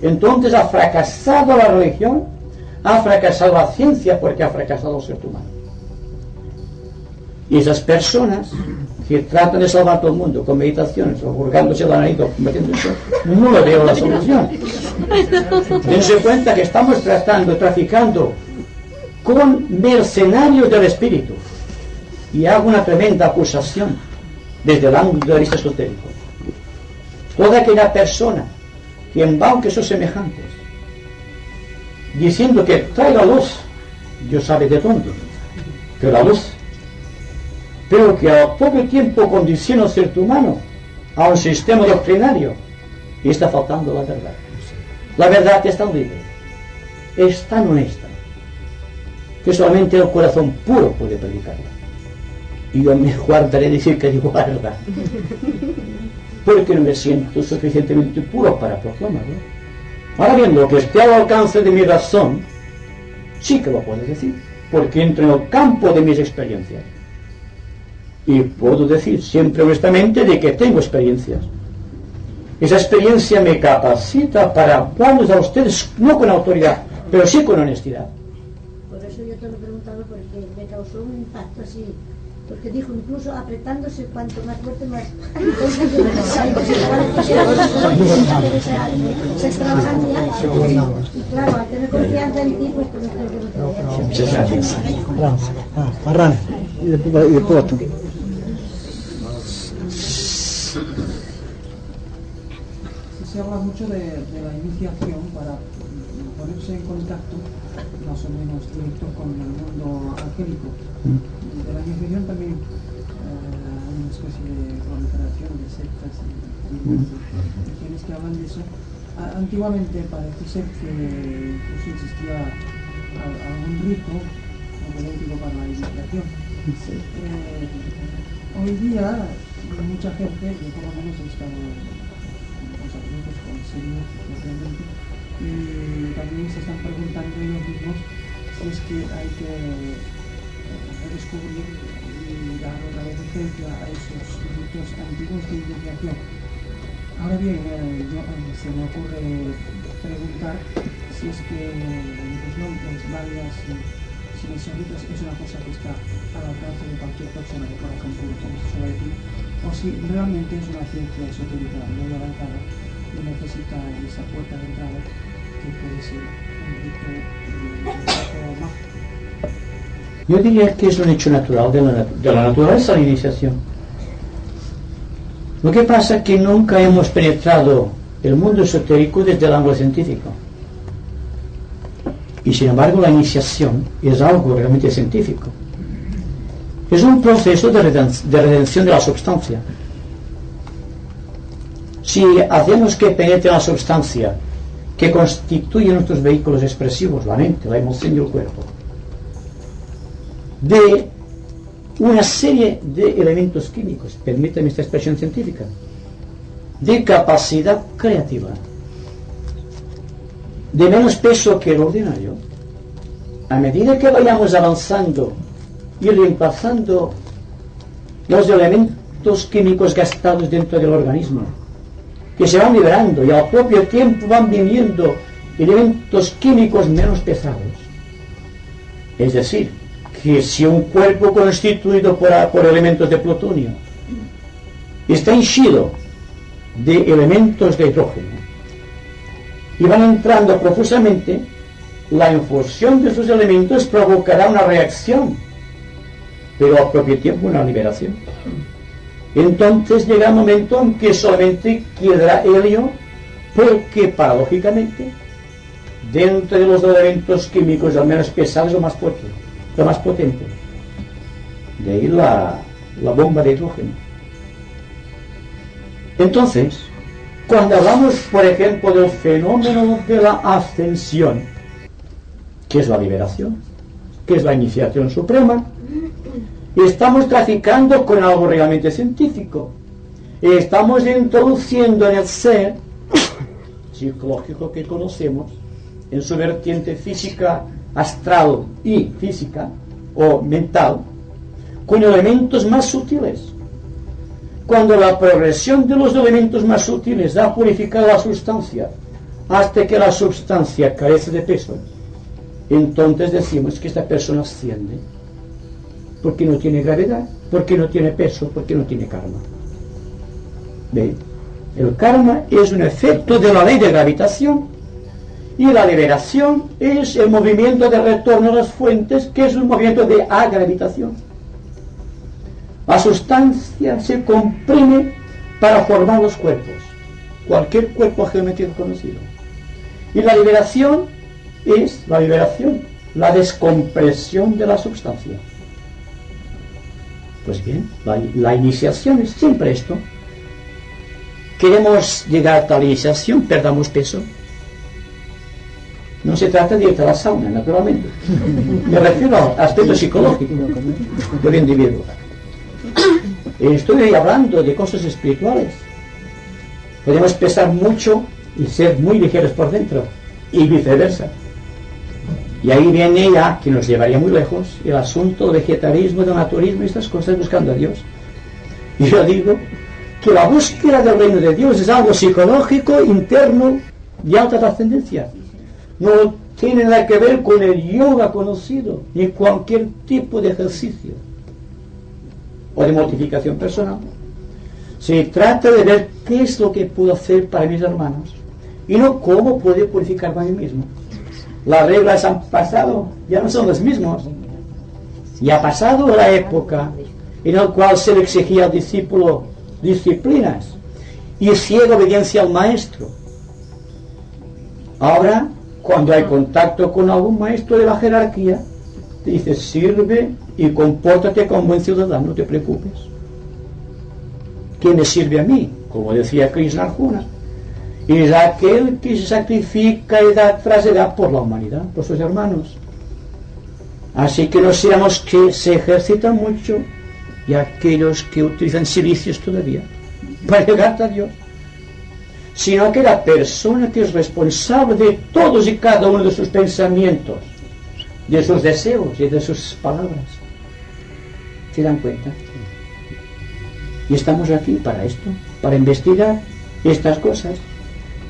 Entonces ha fracasado la religión, ha fracasado la ciencia porque ha fracasado el ser humano. Y esas personas que tratan de salvar todo el mundo con meditaciones o hurgándose la nariz o metiéndose, no le veo la solución. Dense cuenta que estamos traficando con mercenarios del espíritu. Y hago una tremenda acusación desde el ángulo de vista esotérico. Toda aquella persona que embauque sus semejantes diciendo que trae la luz, Dios sabe de dónde, pero la luz, pero que a poco tiempo condiciona al ser humano a un sistema doctrinario y está faltando la verdad. La verdad es tan libre, es tan honesta, que solamente el corazón puro puede predicarla. Y yo me guardaré de decir que digo la verdad, porque no me siento suficientemente puro para proclamarlo. Ahora bien, lo que esté al alcance de mi razón, sí que lo puedo decir, porque entro en el campo de mis experiencias. Y puedo decir siempre honestamente de que tengo experiencias. Esa experiencia me capacita para hablarles a ustedes, no con autoridad, pero sí con honestidad.
Por eso yo te lo he preguntado, porque me causó un impacto así. Porque dijo, incluso apretándose cuanto más fuerte, más... Entonces yo se extravagancia. Y claro, al tener confianza en ti, pues te lo tengo.
Muchas gracias.
Marrán, y después tú.
Se habla mucho de la iniciación para ponerse en contacto más o menos directo con el mundo angélico. De la iniciación también hay una especie de proliferación de sectas y religiones que hablan de eso. Antiguamente parece ser que incluso existía algún rito idéntico para la iniciación. Hoy día mucha gente, yo por lo menos he estado con serios realmente, y también se están preguntando ellos mismos si es que hay que redescubrir y dar otra vez vigencia a esos ritos antiguos de iniciación. Ahora bien, se me ocurre preguntar si es que los nombres, varias, si esos ritos es una cosa que está al alcance de cualquier persona de corazón puro, como se suele decir, o si realmente es una ciencia esotérica muy avanzada y necesita esa puerta de entrada que puede ser un rito mágico.
Yo diría que es un hecho natural de la naturaleza la iniciación. Lo que pasa es que nunca hemos penetrado el mundo esotérico desde el ángulo científico. Y sin embargo la iniciación es algo realmente científico. Es un proceso de redención de la substancia. Si hacemos que penetre la substancia que constituye nuestros vehículos expresivos, la mente, la emoción y el cuerpo, de una serie de elementos químicos, permítame esta expresión científica, de capacidad creativa, de menos peso que el ordinario, a medida que vayamos avanzando y reemplazando los elementos químicos gastados dentro del organismo, que se van liberando y al propio tiempo van viniendo elementos químicos menos pesados. Es decir, que si un cuerpo constituido por elementos de plutonio está henchido de elementos de hidrógeno y van entrando profusamente, la infusión de esos elementos provocará una reacción, pero al propio tiempo una liberación. Entonces llega el momento en que solamente quedará helio, porque paradójicamente dentro de los elementos químicos al menos pesados lo más fuerte, lo más potente. De ahí la bomba de hidrógeno. Entonces, cuando hablamos, por ejemplo, del fenómeno de la ascensión, que es la liberación, que es la iniciación suprema, estamos traficando con algo realmente científico. Estamos introduciendo en el ser psicológico que conocemos, en su vertiente física, astral y física, o mental, con elementos más sutiles. Cuando la progresión de los elementos más sutiles ha purificado la sustancia hasta que la sustancia carece de peso, entonces decimos que esta persona asciende, porque no tiene gravedad, porque no tiene peso, porque no tiene karma. ¿Ve? El karma es un efecto de la ley de gravitación, y la liberación es el movimiento de retorno a las fuentes, que es un movimiento de agravitación. La sustancia se comprime para formar los cuerpos, cualquier cuerpo geométrico conocido. Y la liberación es la liberación, la descompresión de la sustancia. Pues bien, la iniciación es siempre esto. Queremos llegar a tal iniciación, perdamos peso. No se trata de ir a la sauna, naturalmente. Me refiero al aspecto psicológico del individuo. Estoy hablando de cosas espirituales. Podemos pesar mucho y ser muy ligeros por dentro, y viceversa. Y ahí viene ya, que nos llevaría muy lejos, el asunto del vegetarismo, del naturismo y estas cosas, buscando a Dios. Y yo digo que la búsqueda del reino de Dios es algo psicológico, interno, de alta trascendencia. No tiene nada que ver con el yoga conocido, ni cualquier tipo de ejercicio o de mortificación personal. Se trata de ver qué es lo que puedo hacer para mis hermanos y no cómo puedo purificarme a mí mismo. Las reglas han pasado, ya no son las mismas. Ya ha pasado la época en la cual se le exigía al discípulo disciplinas y ciega obediencia al maestro. Ahora, cuando hay contacto con algún maestro de la jerarquía, te dice: sirve y compórtate como buen ciudadano, no te preocupes. ¿Quién me sirve a mí? Como decía Krishna Arjuna, es aquel que se sacrifica edad tras edad por la humanidad, por sus hermanos. Así que no seamos que se ejercitan mucho y aquellos que utilizan servicios todavía para llegar a Dios, sino que la persona que es responsable de todos y cada uno de sus pensamientos, de sus deseos y de sus palabras. ¿Se dan cuenta? Y estamos aquí para esto, para investigar estas cosas.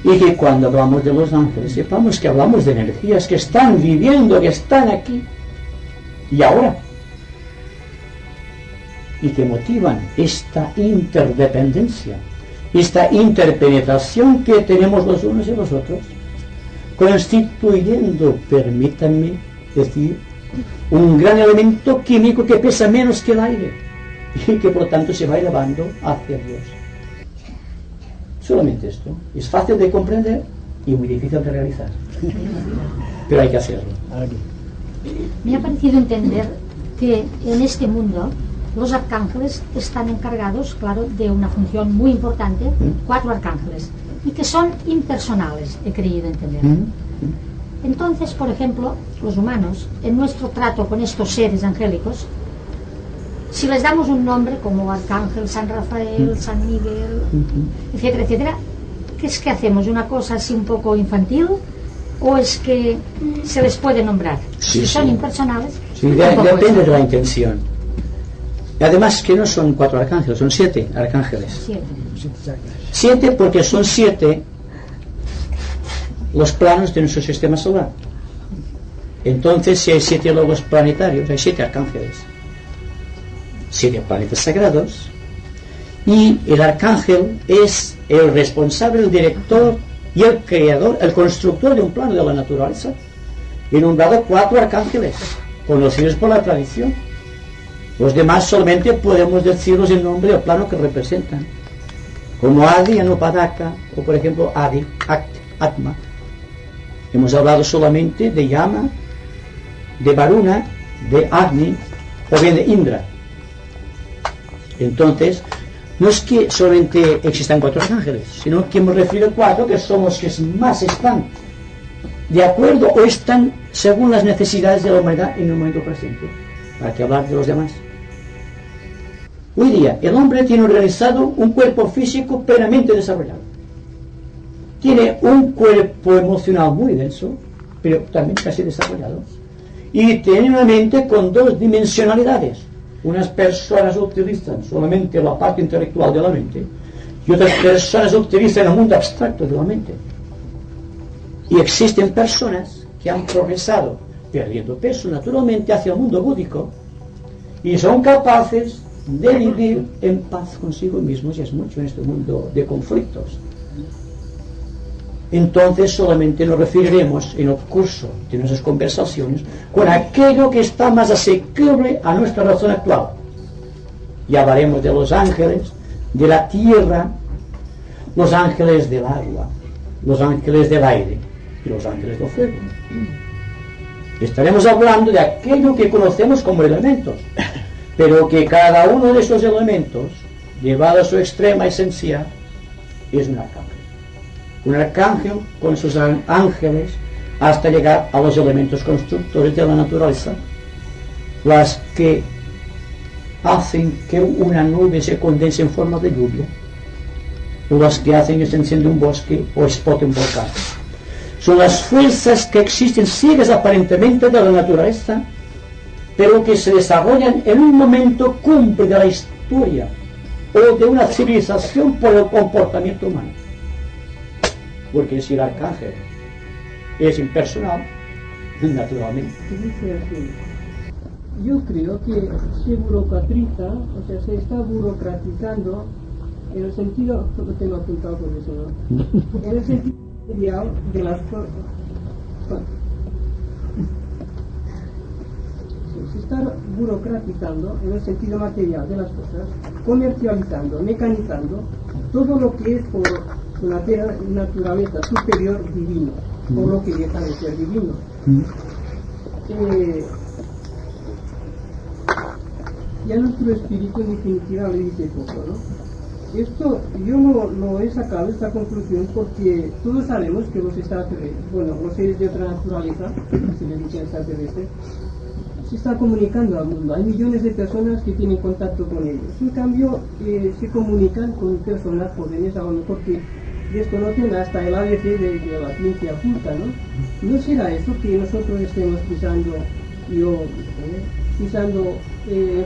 Y que cuando hablamos de los ángeles, sepamos que hablamos de energías que están viviendo, que están aquí y ahora, y que motivan esta interdependencia, esta interpenetración que tenemos los unos y los otros, constituyendo, permítanme decir, un gran elemento químico que pesa menos que el aire y que por lo tanto se va elevando hacia Dios. Solamente esto. Es fácil de comprender y muy difícil de realizar, pero hay que hacerlo.
Me ha parecido entender que en este mundo los arcángeles están encargados, claro, de una función muy importante, 4 arcángeles, y que son impersonales, he creído entender. Entonces, por ejemplo, los humanos, en nuestro trato con estos seres angélicos, si les damos un nombre como Arcángel, San Rafael, San Miguel, etcétera, etcétera, ¿qué es que hacemos? ¿Una cosa así un poco infantil? ¿O es que se les puede nombrar?
Sí,
si son impersonales...
Sí, depende de la intención. Y además que no son 4 arcángeles, son 7 arcángeles. 7 porque son 7 los planos de nuestro sistema solar. Entonces, si hay 7 logos planetarios, hay 7 arcángeles, 7 planetas sagrados, y el arcángel es el responsable, el director y el creador, el constructor de un plano de la naturaleza. He nombrado 4 arcángeles conocidos por la tradición. Los demás solamente podemos decirlos en nombre del plano que representan, como Adi, Anupadaka, o por ejemplo Adi, Atma. Hemos hablado solamente de Yama, de Varuna, de Agni o bien de Indra. Entonces, no es que solamente existan 4 arcángeles, sino que hemos referido 4 que son los que más están de acuerdo o están según las necesidades de la humanidad en el momento presente. ¿Para qué hablar de los demás? Hoy día, el hombre tiene organizado un cuerpo físico plenamente desarrollado. Tiene un cuerpo emocional muy denso, pero también casi desarrollado. Y tiene una mente con 2 dimensionalidades. Unas personas utilizan solamente la parte intelectual de la mente y otras personas utilizan el mundo abstracto de la mente. Y existen personas que han progresado, perdiendo peso naturalmente, hacia el mundo búdico y son capaces de vivir en paz consigo mismos, y es mucho en este mundo de conflictos. Entonces solamente nos referiremos en el curso de nuestras conversaciones con aquello que está más asequible a nuestra razón actual. Y hablaremos de los ángeles de la tierra, los ángeles del agua, los ángeles del aire y los ángeles del fuego. Estaremos hablando de aquello que conocemos como elementos, pero que cada uno de esos elementos, llevado a su extrema esencia, es un arcángel. Un arcángel con sus ángeles hasta llegar a los elementos constructores de la naturaleza, las que hacen que una nube se condense en forma de lluvia, o las que hacen que se encienda un bosque o explote un volcán. Son las fuerzas que existen ciegas aparentemente de la naturaleza, pero que se desarrollan en un momento cumbre de la historia o de una civilización por el comportamiento humano. Porque si el arcángel es impersonal, naturalmente.
Dice así: yo creo que se burocratiza, o sea, se está burocratizando en el sentido, lo tengo apuntado por eso, ¿no? En el sentido material de las cosas. Se está burocratizando en el sentido material de las cosas, comercializando, mecanizando todo lo que es por su naturaleza superior divino, por lo que deja de ser divino. Ya nuestro espíritu en definitiva le dice poco, ¿no? Esto yo no he sacado esta conclusión porque todos sabemos que los extraterrestres, bueno, los seres de otra naturaleza, se le dice extraterrestres, se está comunicando al mundo. Hay millones de personas que tienen contacto con ellos. En cambio, se comunican con personas jóvenes, a lo mejor que desconocen hasta el ABC de la ciencia oculta, ¿no? ¿No será eso que nosotros estemos pisando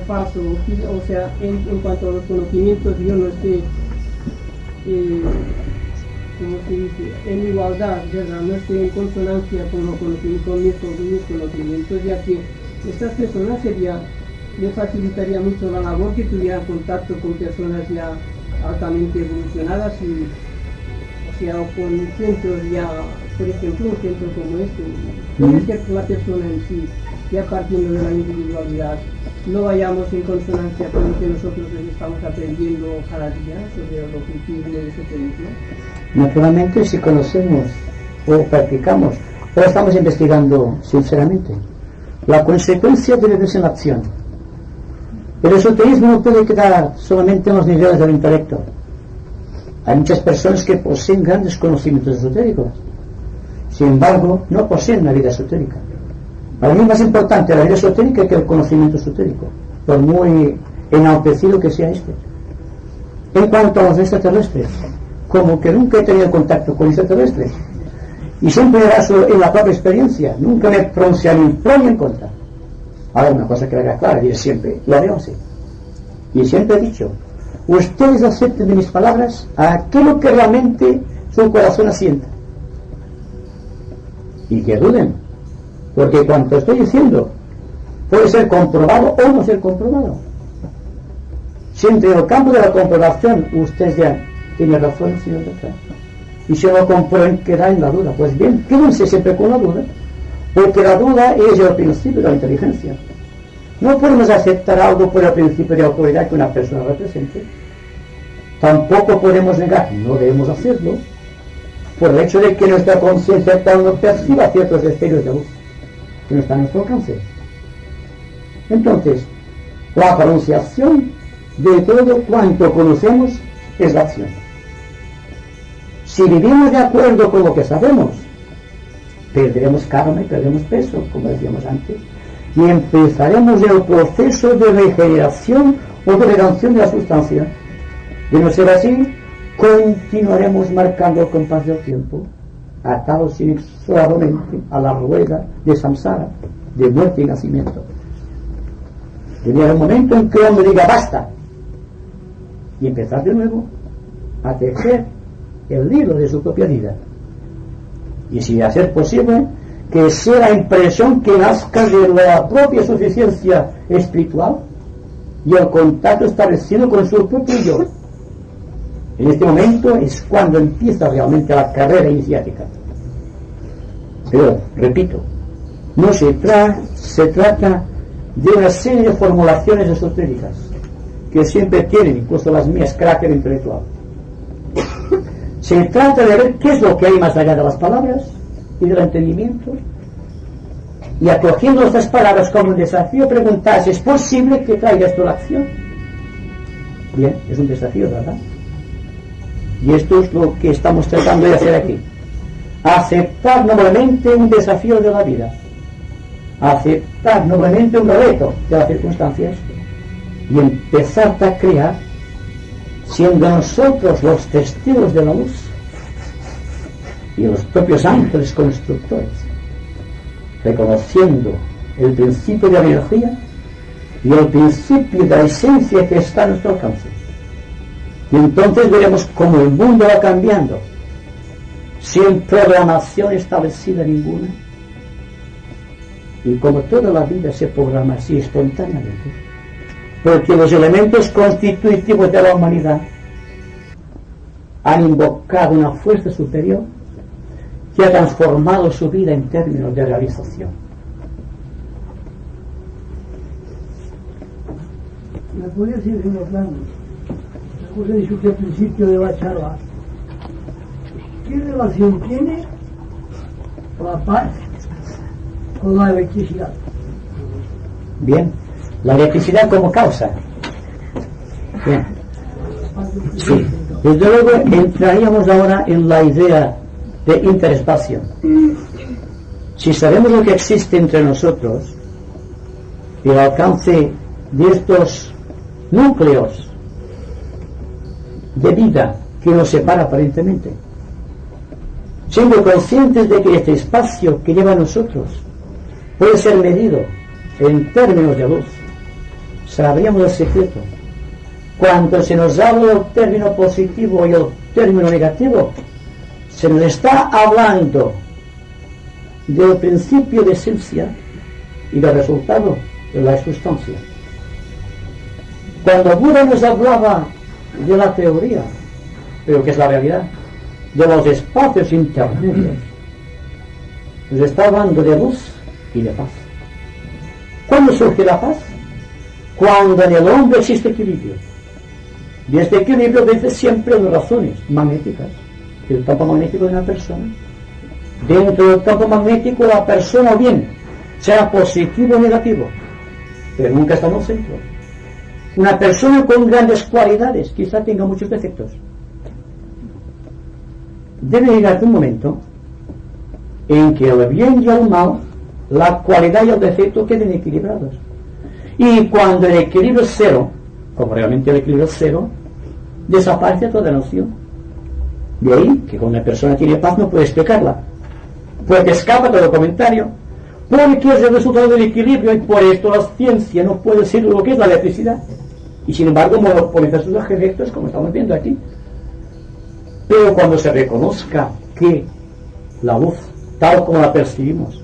falso, o sea, en cuanto a los conocimientos, yo no esté, como se dice, en igualdad, ¿verdad? No esté en consonancia con mis conocimientos, ya que estas personas les facilitaría mucho la labor que tuvieran contacto con personas ya altamente evolucionadas y, o sea, o con centros ya, por ejemplo, un centro como este. Puede ser que la persona en sí, ya partiendo de la individualidad, no vayamos en consonancia con lo que nosotros estamos aprendiendo cada día sobre el ocultismo y el esoterismo.
Naturalmente, si conocemos o practicamos o estamos investigando sinceramente, la consecuencia debe verse en la acción. El esoterismo no puede quedar solamente en los niveles del intelecto. Hay muchas personas que poseen grandes conocimientos esotéricos, sin embargo, no poseen una vida esotérica. Para mí es más importante la vida esotérica que el conocimiento esotérico, por muy enaltecido que sea este. En cuanto a los extraterrestres, como que nunca he tenido contacto con extraterrestres, y siempre me baso en la propia experiencia, nunca me pronuncié ni en pro ni en contra. Ahora, una cosa que haga clara, y siempre lo veo así. Y siempre he dicho, ustedes acepten de mis palabras aquello que realmente su corazón asienta. Y que duden, porque cuanto estoy diciendo puede ser comprobado o no ser comprobado. Siempre en el campo de la comprobación ustedes dirán, tiene razón, señor doctor. Y si no lo comprueben, queda en la duda. Pues bien, quédense siempre con la duda, porque la duda es el principio de la inteligencia. No podemos aceptar algo por el principio de autoridad que una persona represente. Tampoco podemos negar, no debemos hacerlo, por el hecho de que nuestra conciencia tal no perciba ciertos destellos de luz que no están a nuestro alcance. Entonces, la pronunciación de todo cuanto conocemos es la acción. Si vivimos de acuerdo con lo que sabemos, perderemos karma y perderemos peso, como decíamos antes, y empezaremos el proceso de regeneración o de redención de la sustancia. De no ser así, continuaremos marcando el compás del tiempo, atados inexorablemente a la rueda de samsara, de muerte y nacimiento. Llegará el momento en que el hombre diga basta y empezar de nuevo a tejer el hilo de su propia vida. Y si a ser posible, que sea la impresión que nazca de la propia suficiencia espiritual y el contacto establecido con su propio yo. En este momento es cuando empieza realmente la carrera iniciática. Pero, repito, no se trata de una serie de formulaciones esotéricas que siempre tienen, incluso las mías, carácter intelectual. Se trata de ver qué es lo que hay más allá de las palabras y del entendimiento, y acogiendo estas palabras como un desafío, preguntarse, ¿es posible que traiga esto a la acción? Bien, es un desafío, ¿verdad? Y esto es lo que estamos tratando de hacer aquí. Aceptar noblemente un desafío de la vida, aceptar noblemente un reto de las circunstancias y empezar a crear, siendo nosotros los testigos de la luz y los propios ángeles constructores, reconociendo el principio de la energía y el principio de la esencia que está a nuestro alcance. Y entonces veremos cómo el mundo va cambiando, sin programación establecida ninguna, y como toda la vida se programa así espontáneamente, porque los elementos constitutivos de la humanidad han invocado una fuerza superior que ha transformado su vida en términos de realización.
¿Me podría decir, señor Plano, usted dijo que al principio de la charla, ¿qué relación tiene la paz con la electricidad?
Bien, la electricidad como causa. Bien. Sí. Desde luego entraríamos ahora en la idea de interespacio. Si sabemos lo que existe entre nosotros y el alcance de estos núcleos de vida que nos separa aparentemente, siendo conscientes de que este espacio que lleva a nosotros puede ser medido en términos de luz, sabríamos el secreto. Cuando se nos habla del término positivo y el término negativo, se nos está hablando del principio de esencia y del resultado de la sustancia. Cuando Buda nos hablaba de la teoría, pero que es la realidad, de los espacios intermedios, nos está hablando de luz y de paz. ¿Cuándo surge la paz? Cuando en el hombre existe equilibrio. Y este equilibrio obedece siempre las razones magnéticas. El campo magnético de una persona. Dentro del campo magnético la persona, o bien sea positivo o negativo, pero nunca está en el centro. Una persona con grandes cualidades quizá tenga muchos defectos. Debe llegar un momento en que el bien y el mal, la cualidad y el defecto queden equilibrados. Y cuando el equilibrio es cero, como realmente el equilibrio es cero, desaparece toda noción. De ahí que cuando una persona tiene paz no puede explicarla, porque escapa todo comentario, porque es el resultado del equilibrio, y por esto la ciencia no puede ser lo que es la electricidad.
y sin embargo monopoliza sus efectos, como estamos viendo aquí. Pero cuando se reconozca que la luz, tal como la percibimos,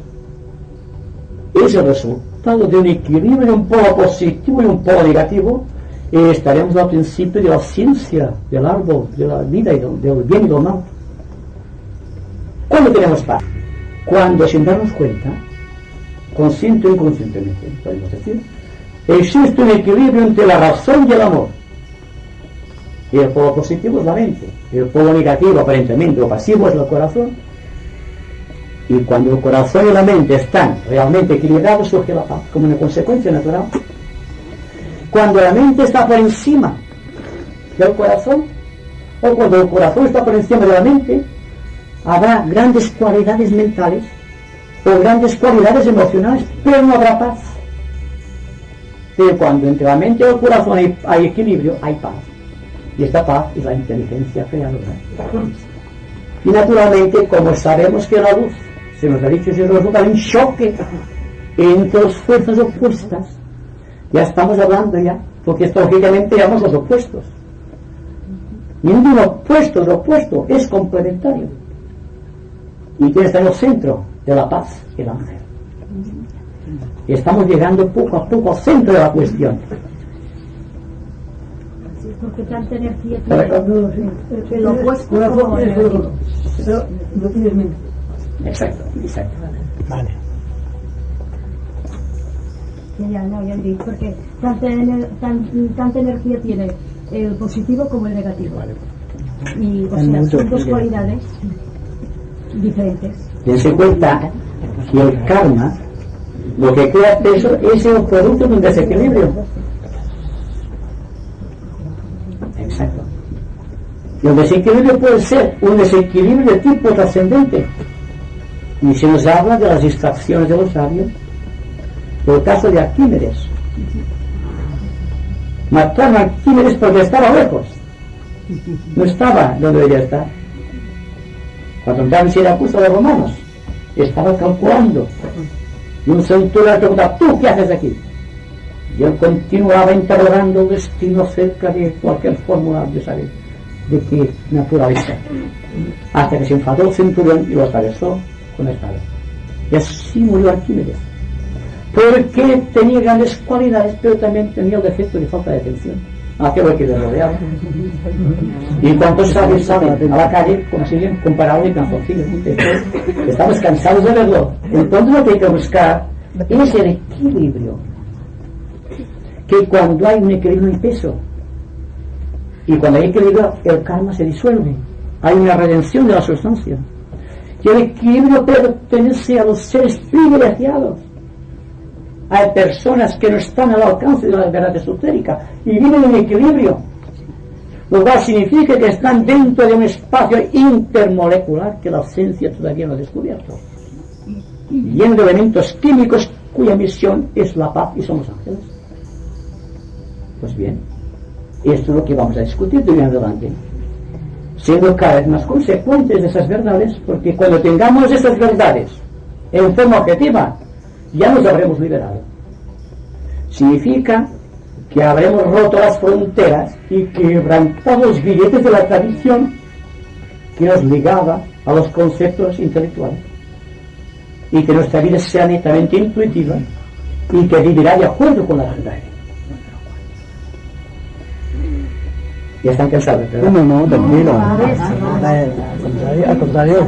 es el resultado de un equilibrio de un polo positivo y un polo negativo, estaremos al principio de la ciencia del árbol, de la vida y del bien y del mal. ¿Cuándo tenemos paz? Cuando, sin darnos cuenta, consciente o inconscientemente, podemos decir, existe un equilibrio entre la razón y el amor. Y el polo positivo es la mente, el polo negativo, aparentemente, o pasivo, es el corazón. Y cuando el corazón y la mente están realmente equilibrados, surge la paz, como una consecuencia natural. Cuando la mente está por encima del corazón, o cuando el corazón está por encima de la mente, habrá grandes cualidades mentales o grandes cualidades emocionales, pero no habrá paz. Pero cuando entre la mente y el corazón hay equilibrio, hay paz. Y esta paz es la inteligencia creadora. Y naturalmente, como sabemos que la luz, se nos ha dicho, se resulta un choque entre las fuerzas opuestas, ya estamos hablando ya, porque esto lógicamente llamamos los opuestos. Ningún opuesto es opuesto, es complementario. ¿Y quién está en el centro de la paz? El ángel. Y estamos llegando poco a poco al centro de la cuestión.
Porque tanta energía tiene lo opuesto como el negativo.
Pero no tienes mente.
Exacto.
Vale.
Ya digo, porque tanta energía tiene el positivo como el negativo. Y o sea, son dos cualidades diferentes.
Dense cuenta que el karma, lo que crea peso, es el producto de un desequilibrio. Exacto. Y el desequilibrio puede ser un desequilibrio de tipo trascendente. Y se nos habla de las distracciones de los sabios. El caso de Arquímedes. Mataron a Arquímedes porque estaba lejos. No estaba donde debería estar. Cuando entraron en Siracusa los romanos, estaba calculando. Y un centurión le preguntaba: ¿tú qué haces aquí? Y él continuaba interrogando el destino acerca de cualquier fórmula de saber de qué naturaleza. Hasta que se enfadó el centurión y lo atravesó con la espada. Y así murió Arquímedes. Porque tenía grandes cualidades, pero también tenía el defecto de falta de atención a aquello que le rodeaba. Y cuantos sabios salen a la calle consiguen compararlo y canzoncillos. Estamos cansados de verlo. Entonces lo que hay que buscar es el equilibrio. Que cuando hay un equilibrio hay peso. Y cuando hay equilibrio, el karma se disuelve. Hay una redención de la sustancia. Y el equilibrio pertenece a los seres privilegiados. Hay personas que no están al alcance de la verdad esotérica y viven en equilibrio, lo cual significa que están dentro de un espacio intermolecular que la ciencia todavía no ha descubierto, lleno de elementos químicos cuya misión es la paz y son los ángeles. Pues bien, esto es lo que vamos a discutir de hoy en adelante, siendo cada vez más consecuentes de esas verdades, porque cuando tengamos esas verdades en forma objetiva, ya nos habremos liberado. Significa que habremos roto las fronteras y quebrantado los billetes de la tradición que nos ligaba a los conceptos intelectuales, y que nuestra vida sea netamente intuitiva y que vivirá de acuerdo con la verdad. Ya están cansados, ¿verdad?
No, tranquilo. Al contrario.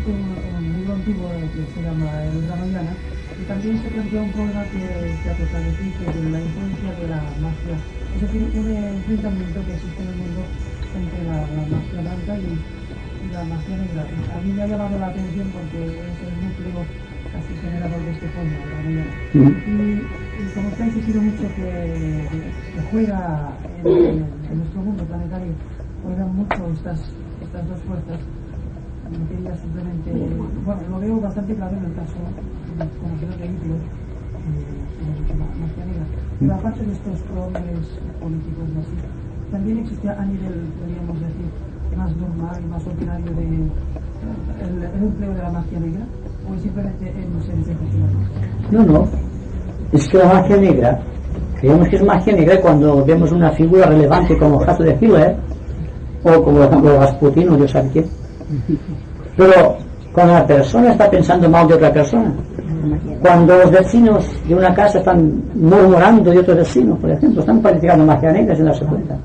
Un libro antiguo que se llama El Ramayana, y también se plantea un problema que ha tratado de decir, que de la influencia de la magia, es decir, un enfrentamiento que existe en el mundo entre la magia blanca y la magia negra. A mí me ha llamado la atención porque es el núcleo casi generador de este fondo, el Ramayana. Y como está insistido mucho que juega en nuestro mundo planetario, juegan mucho estas dos fuerzas. No quería simplemente, bueno, lo veo bastante claro en el caso conocido de Hitler, más que negra. Pero aparte de estos problemas políticos y así, también existe a nivel, podríamos decir, más normal y más ordinario el empleo de la magia negra, ¿O simplemente en ausencia de
No. Es que la magia negra, creemos que es magia negra cuando vemos una figura relevante como el caso de Hitler, o como por ejemplo Rasputin o Dios sabe quién. Pero cuando la persona está pensando mal de otra persona, cuando los vecinos de una casa están murmurando de otro vecino, por ejemplo, están practicando magia negra sin darse cuenta.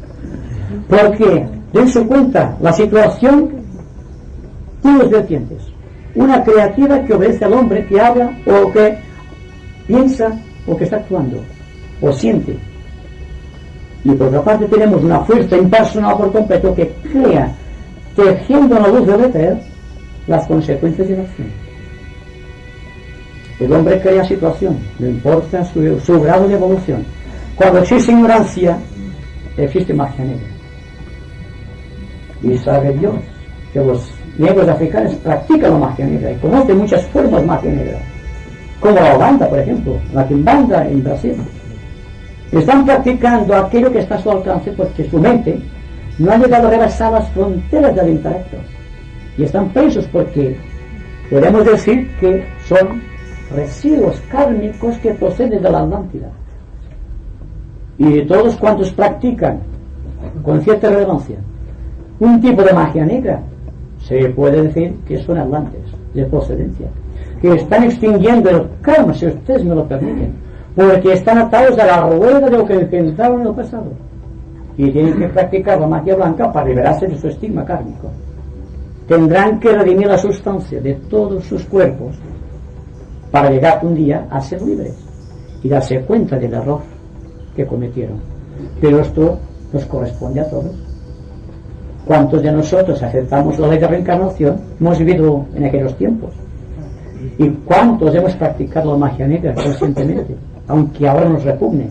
Porque, dense cuenta, la situación tiene dos vertientes. Una creativa que obedece al hombre, que habla, o que piensa, o que está actuando, o siente. Y por otra parte tenemos una fuerza impersonal por completo que crea, tejiendo en la luz del éter, las consecuencias de la acción. El hombre crea situación, no importa su grado de evolución. Cuando existe ignorancia, existe magia negra. Y sabe Dios que los negros africanos practican la magia negra y conocen muchas formas de magia negra, como la Ubanda, por ejemplo, la Quimbanda en Brasil. Están practicando aquello que está a su alcance porque su mente no ha llegado a rebasar las fronteras del intelecto. Y están presos porque podemos decir que son residuos kármicos que proceden de la Atlántida. Y todos cuantos practican con cierta relevancia un tipo de magia negra, se puede decir que son atlantes de procedencia, que están extinguiendo el karma, si ustedes me lo permiten, porque están atados a la rueda de lo que inventaron en el pasado y tienen que practicar la magia blanca para liberarse de su estigma kármico. Tendrán que redimir la sustancia de todos sus cuerpos para llegar un día a ser libres y darse cuenta del error que cometieron. Pero esto nos corresponde a todos. ¿Cuántos de nosotros aceptamos la ley de reencarnación? Hemos vivido en aquellos tiempos. ¿Y cuántos hemos practicado la magia negra conscientemente, aunque ahora nos repugne?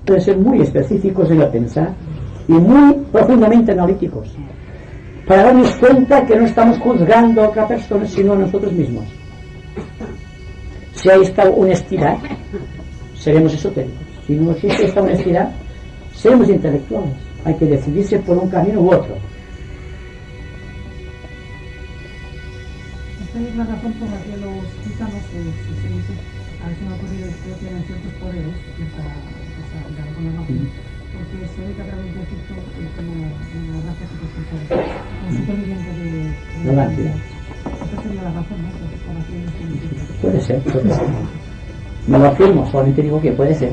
Deben ser muy específicos en el pensar y muy profundamente analíticos, para darnos cuenta que no estamos juzgando a otra persona sino a nosotros mismos. Si hay esta honestidad, seremos esotéricos. Si no existe esta honestidad, seremos intelectuales. Hay que decidirse por un camino u otro.
Esta es la razón por la que los gitanos, se dice, a veces me ha ocurrido que tienen ciertos poderes para con la magia, porque se ve que a través de Egipto es como una raza que un superviviente de la Atlántida. Esa sería la razón, ¿no? Por la que
puede ser. No lo afirmo, solamente digo que puede ser.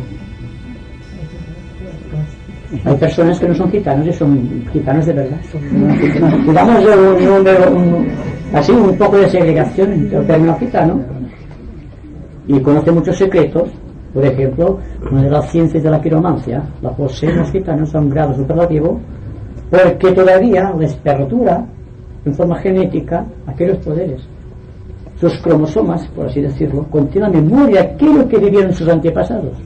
Hay personas que no son gitanos y son gitanos de verdad. Digamos así un poco de segregación entre el término gitano, y conoce muchos secretos. Por ejemplo, una de las ciencias de la quiromancia la poseen los gitanos a un grado superlativo, porque todavía les perdura en forma genética aquellos poderes. Sus cromosomas, por así decirlo, contienen la memoria de aquello que vivieron sus antepasados.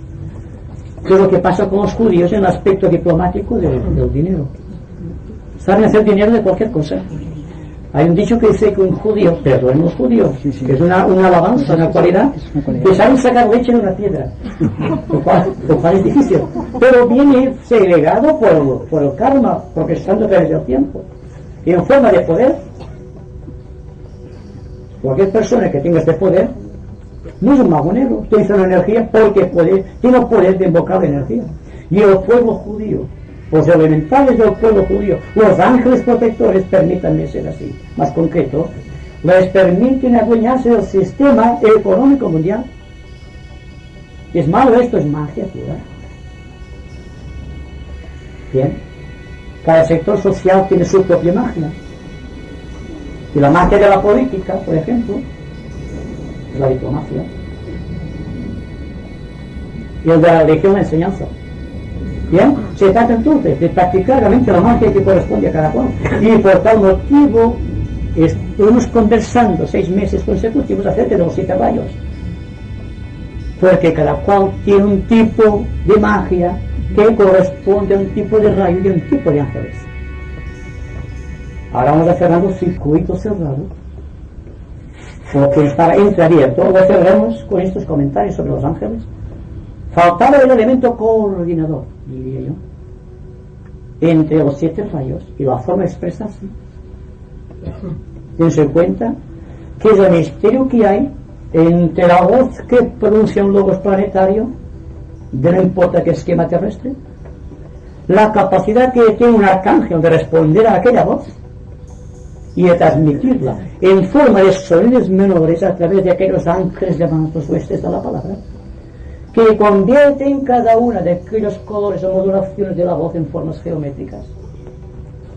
Que es lo que pasa con los judíos en el aspecto diplomático del dinero. Saben hacer dinero de cualquier cosa. Hay un dicho que dice que un judío, perdonen los judíos, que es una alabanza, una cualidad, que saben sacar leche de una piedra, lo cual es difícil, pero viene segregado por el karma, progresando a través del tiempo, y en forma de poder. Cualquier persona que tenga este poder no es un mago negro, utiliza una energía porque tiene el poder de invocar la energía. Y el pueblo judío, los elementales del pueblo judío, los ángeles protectores, permítanme ser así, más concreto, les permiten adueñarse del sistema económico mundial. ¿Es malo esto? Es magia pura. Bien, cada sector social tiene su propia magia. Y la magia de la política, por ejemplo, es la diplomacia. Y el de la religión, la enseñanza. Bien, se trata entonces de practicar realmente la magia que corresponde a cada cual. Y por tal motivo estuvimos conversando 6 meses consecutivos acerca de los 7 rayos. Porque cada cual tiene un tipo de magia que corresponde a un tipo de rayo y a un tipo de ángeles. Ahora vamos a cerrar un circuito cerrado, porque está entreabierto. Lo cerramos con estos comentarios sobre los ángeles. Faltaba el elemento coordinador, diría yo, entre los 7 rayos, y la forma expresa así. Tense en cuenta que es el misterio que hay entre la voz que pronuncia un logos planetario, de no importa qué esquema terrestre, la capacidad que tiene un arcángel de responder a aquella voz y de transmitirla en forma de sonidos menores a través de aquellos ángeles llamados los huestes de la palabra, que convierten cada una de aquellos colores o modulaciones de la voz en formas geométricas.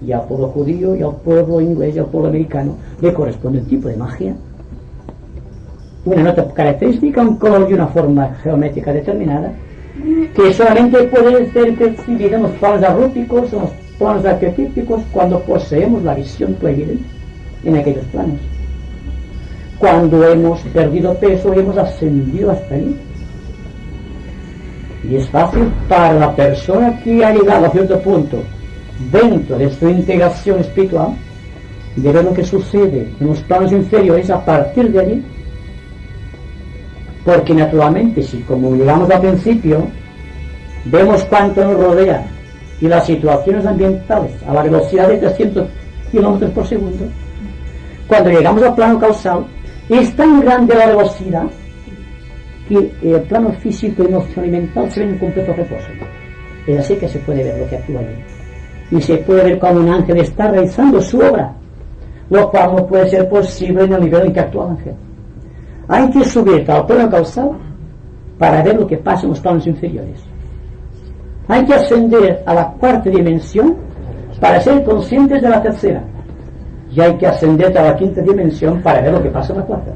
Y al pueblo judío, y al pueblo inglés, y al pueblo americano le corresponde un tipo de magia, una nota característica, un color y una forma geométrica determinada, que solamente puede ser percibida en los planos arrúticos o en los planos arquetípicos cuando poseemos la visión clarividente en aquellos planos. Cuando hemos perdido peso y hemos ascendido hasta allí. Y es fácil para la persona que ha llegado a cierto punto dentro de su integración espiritual de ver lo que sucede en los planos inferiores a partir de allí. Porque naturalmente, si como llegamos al principio, vemos cuánto nos rodea y las situaciones ambientales a la velocidad de 300 kilómetros por segundo, cuando llegamos al plano causal, es tan grande la velocidad que el plano físico, emocional y mental se ven en completo reposo. Es así que se puede ver lo que actúa allí. Y se puede ver como un ángel está realizando su obra, lo cual no puede ser posible en el nivel en que actúa el ángel. Hay que subir al plano causal para ver lo que pasa en los planos inferiores. Hay que ascender a la cuarta dimensión para ser conscientes de la tercera. Y hay que ascender a la quinta dimensión para ver lo que pasa en la cuarta.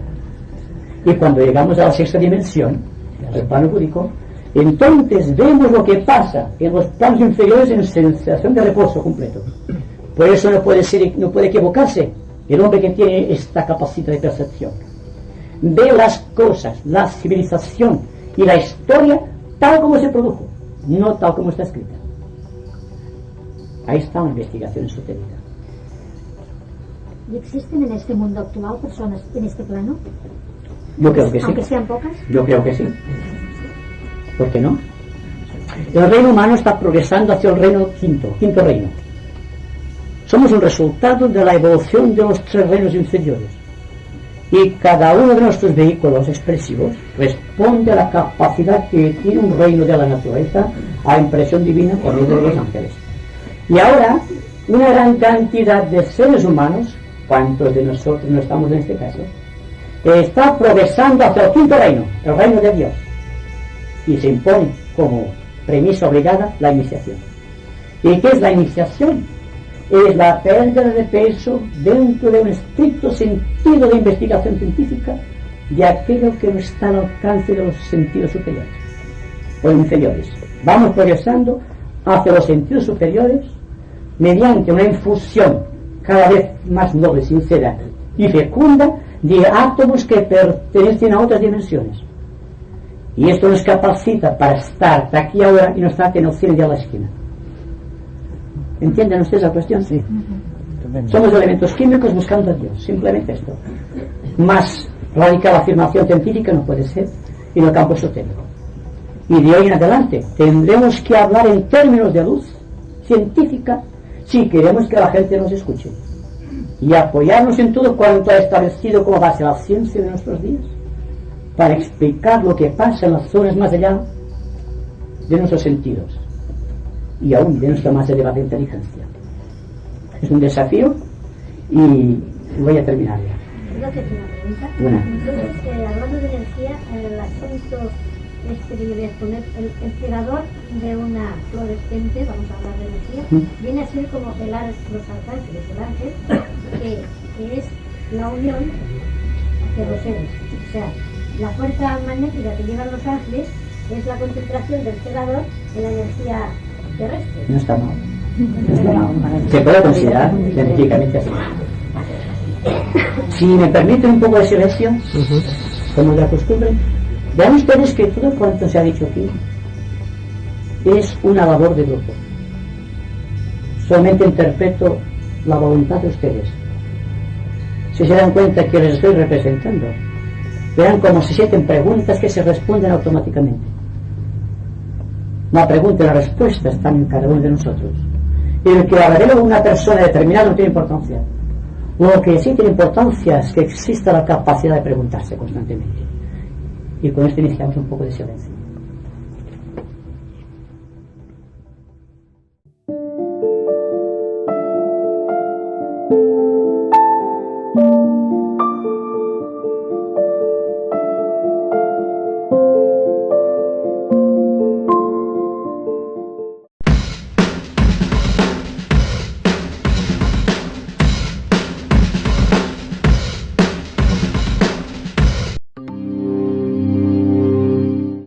Y cuando llegamos a la sexta dimensión, el plano búdico, entonces vemos lo que pasa en los planos inferiores en sensación de reposo completo. Por eso no puede equivocarse el hombre que tiene esta capacidad de percepción. Ve las cosas, la civilización y la historia tal como se produjo, no tal como está escrita. Ahí está una investigación esotérica.
¿Y existen en este mundo actual personas en este plano?
Yo creo que sí.
Aunque sean pocas.
Yo creo que sí. ¿Por qué no? El reino humano está progresando hacia el reino quinto reino. Somos un resultado de la evolución de los 3 reinos inferiores. Y cada uno de nuestros vehículos expresivos responde a la capacidad que tiene un reino de la naturaleza a impresión divina por medio de los ángeles. Y ahora, una gran cantidad de seres humanos, cuantos de nosotros no estamos en este caso, está progresando hacia el quinto reino, el reino de Dios. Y se impone como premisa obligada la iniciación. ¿Y qué es la iniciación? Es la pérdida de peso dentro de un estricto sentido de investigación científica de aquello que no está al alcance de los sentidos superiores o inferiores. Vamos progresando hacia los sentidos superiores mediante una infusión cada vez más noble, sincera y fecunda de átomos que pertenecen a otras dimensiones. Y esto nos capacita para estar aquí ahora y no estar en el cielo de la esquina. ¿Entienden ustedes la cuestión? Sí. Somos elementos químicos buscando a Dios, simplemente esto. Más radical afirmación científica no puede ser en el campo esotérico. Y de hoy en adelante tendremos que hablar en términos de luz científica si queremos que la gente nos escuche. Y apoyarnos en todo cuanto ha establecido como base la ciencia de nuestros días para explicar lo que pasa en las zonas más allá de nuestros sentidos y aún de nuestra más elevada inteligencia. Es un desafío y voy a terminar ya.
¿Puedo hacerte una pregunta?
Buena.
Entonces, hablando de energía, el asunto este que yo voy a exponer, el cegador de una fluorescente, vamos a hablar de energía, viene a ser como los arcángeles, el ángel, que es la unión de los seres. O sea, la fuerza magnética que llevan los ángeles es la concentración del cegador en la energía terrestre.
No está mal. No está mal. Se puede considerar científicamente así. Si me permiten un poco de silencio, como de la costumbre, vean ustedes que todo cuanto se ha dicho aquí es una labor de grupo. Solamente interpreto la voluntad de ustedes. Si se dan cuenta que les estoy representando, verán como se sienten preguntas que se responden automáticamente. La pregunta y la respuesta están en cada uno de nosotros. Y el que hablaré de una persona determinada no tiene importancia. Lo que sí tiene importancia es que exista la capacidad de preguntarse constantemente. Y con esto iniciamos un poco de silencio.